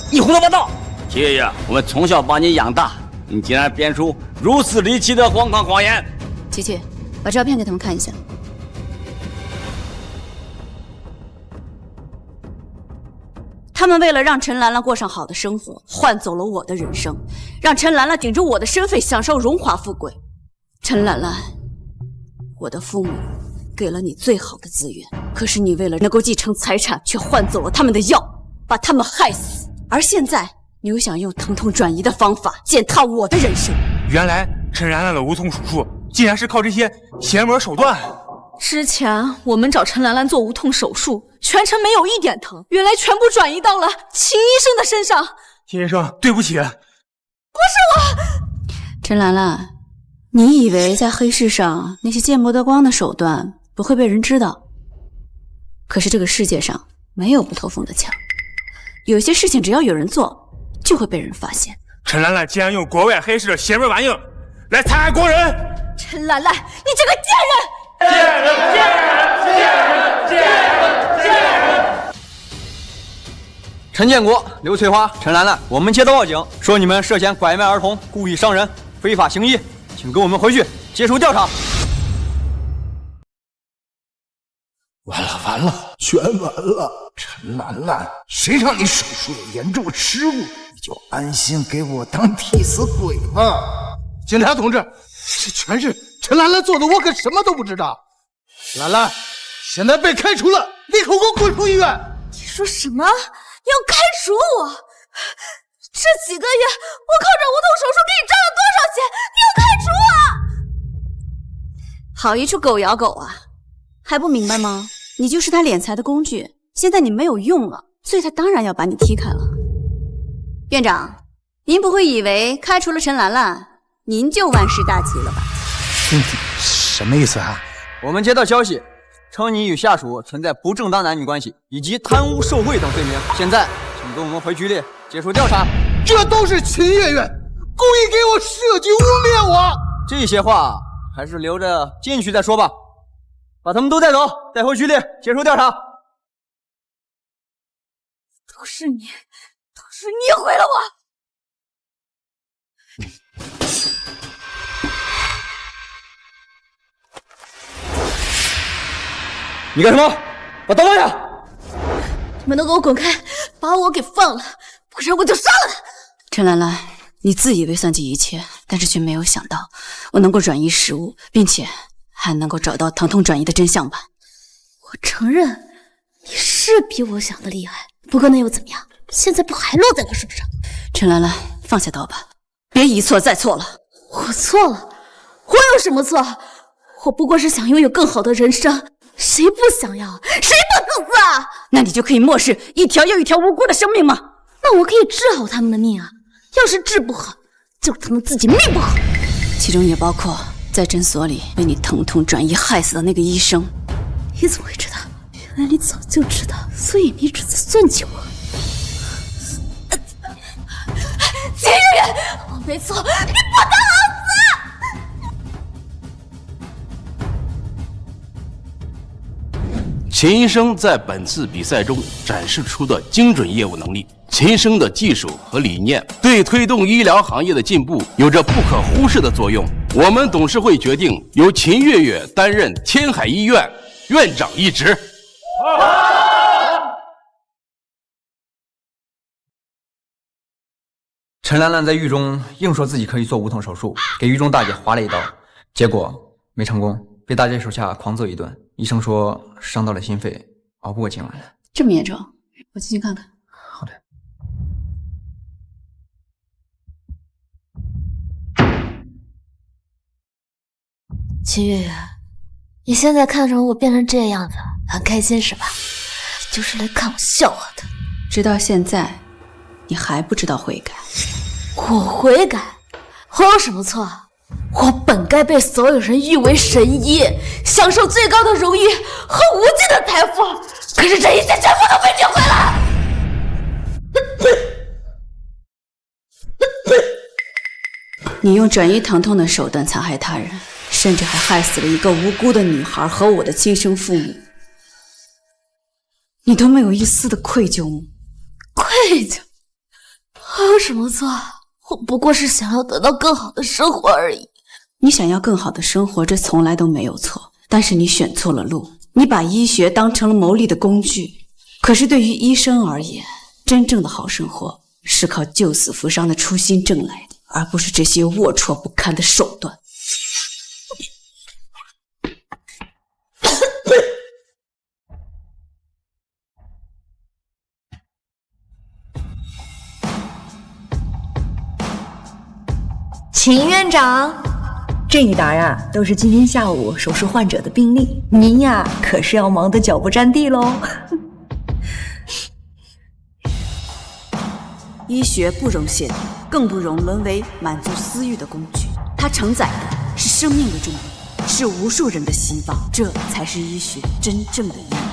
你胡说八道！秦爷爷，我们从小把你养大，你竟然编出如此离奇的荒唐谎言！琪琪，把照片给他们看一下。他们为了让陈兰兰过上好的生活，换走了我的人生，让陈兰兰顶着我的身份享受荣华富贵。陈兰兰，我的父母给了你最好的资源，可是你为了能够继承财产，却换走了他们的药，把他们害死。而现在，你又想用疼痛转移的方法践踏我的人生。原来陈兰兰的无痛手术，竟然是靠这些邪门手段。之前我们找陈兰兰做无痛手术，全程没有一点疼，原来全部转移到了秦医生的身上。秦医生，对不起。不是我。陈兰兰，你以为在黑市上那些见不得光的手段不会被人知道？可是这个世界上没有不透风的墙，有些事情只要有人做，就会被人发现。陈兰兰竟然用国外黑市的邪门玩意来残害国人！陈兰兰，你这个贱人！贱人！贱人！贱人！贱人！贱人！陈建国、刘翠花、陈兰兰，我们接到报警，说你们涉嫌拐卖儿童、故意伤人、非法行医，请跟我们回去接受调查。完了完了，全完了！陈兰兰，谁让你手术有严重失误，你就安心给我当替死鬼吧！警察同志，这全是陈兰兰做的，我可什么都不知道。兰兰现在被开除了，立刻给我滚出医院！你说什么？要开除我？这几个月我靠着无痛手术给你赚了多少钱？你要开除我？好一处狗咬狗啊！还不明白吗？你就是他敛财的工具，现在你没有用了，所以他当然要把你踢开了。院长，您不会以为开除了陈兰兰，您就万事大吉了吧？什么意思啊？我们接到消息，称你与下属存在不正当男女关系以及贪污受贿等罪名。现在，请跟我们回局里接受调查。这都是秦月月故意给我设计污蔑我。这些话还是留着进去再说吧。把他们都带走，带回局里接受调查。都是你毁了我！你干什么？把刀放下！你们都给我滚开，把我给放了，不然我就杀了他！陈兰兰，你自以为算计一切，但是却没有想到我能够转移食物，并且还能够找到疼痛转移的真相吧？我承认你是比我想的厉害，不过那又怎么样？现在不还落在我手上？陈兰兰，放下刀吧，别一错再错了。我错了？我有什么错？我不过是想拥有更好的人生，谁不想要？谁不自私啊？那你就可以漠视一条又一条无辜的生命吗？那我可以治好他们的命啊！要是治不好，就是他们自己命不好。其中也包括在诊所里被你疼痛转移害死的那个医生。你怎么会知道？原来你早就知道，所以你一直在算计我。秦月月，我没错，你不得好死！秦医生在本次比赛中展示出的精准业务能力，秦医生的技术和理念对推动医疗行业的进步有着不可忽视的作用。我们董事会决定由秦月月担任天海医院院长一职。陈兰兰在狱中硬说自己可以做无痛手术，给狱中大姐划了一刀，结果没成功，被大姐手下狂揍一顿。医生说伤到了心肺，熬不过今晚了。这么严重？我进去看看。好的。秦月月，你现在看着我变成这样子，很开心是吧？就是来看我笑话的。直到现在，你还不知道悔改？我悔改？我有什么错？我本该被所有人誉为神医，享受最高的荣誉和无尽的财富，可是这一切全部都被你毁了！你用转移疼痛的手段残害他人，甚至还害死了一个无辜的女孩和我的亲生父母，你都没有一丝的愧疚吗？愧疚？我有什么错？我不过是想要得到更好的生活而已。你想要更好的生活，这从来都没有错，但是你选错了路，你把医学当成了谋利的工具。可是对于医生而言，真正的好生活是靠救死扶伤的初心挣来的，而不是这些龌龊不堪的手段。秦院长，这一沓呀都是今天下午手术患者的病历，您呀可是要忙得脚不沾地喽。医学不容亵渎，更不容沦为满足私欲的工具。它承载的是生命的重量，是无数人的希望，这才是医学真正的意义。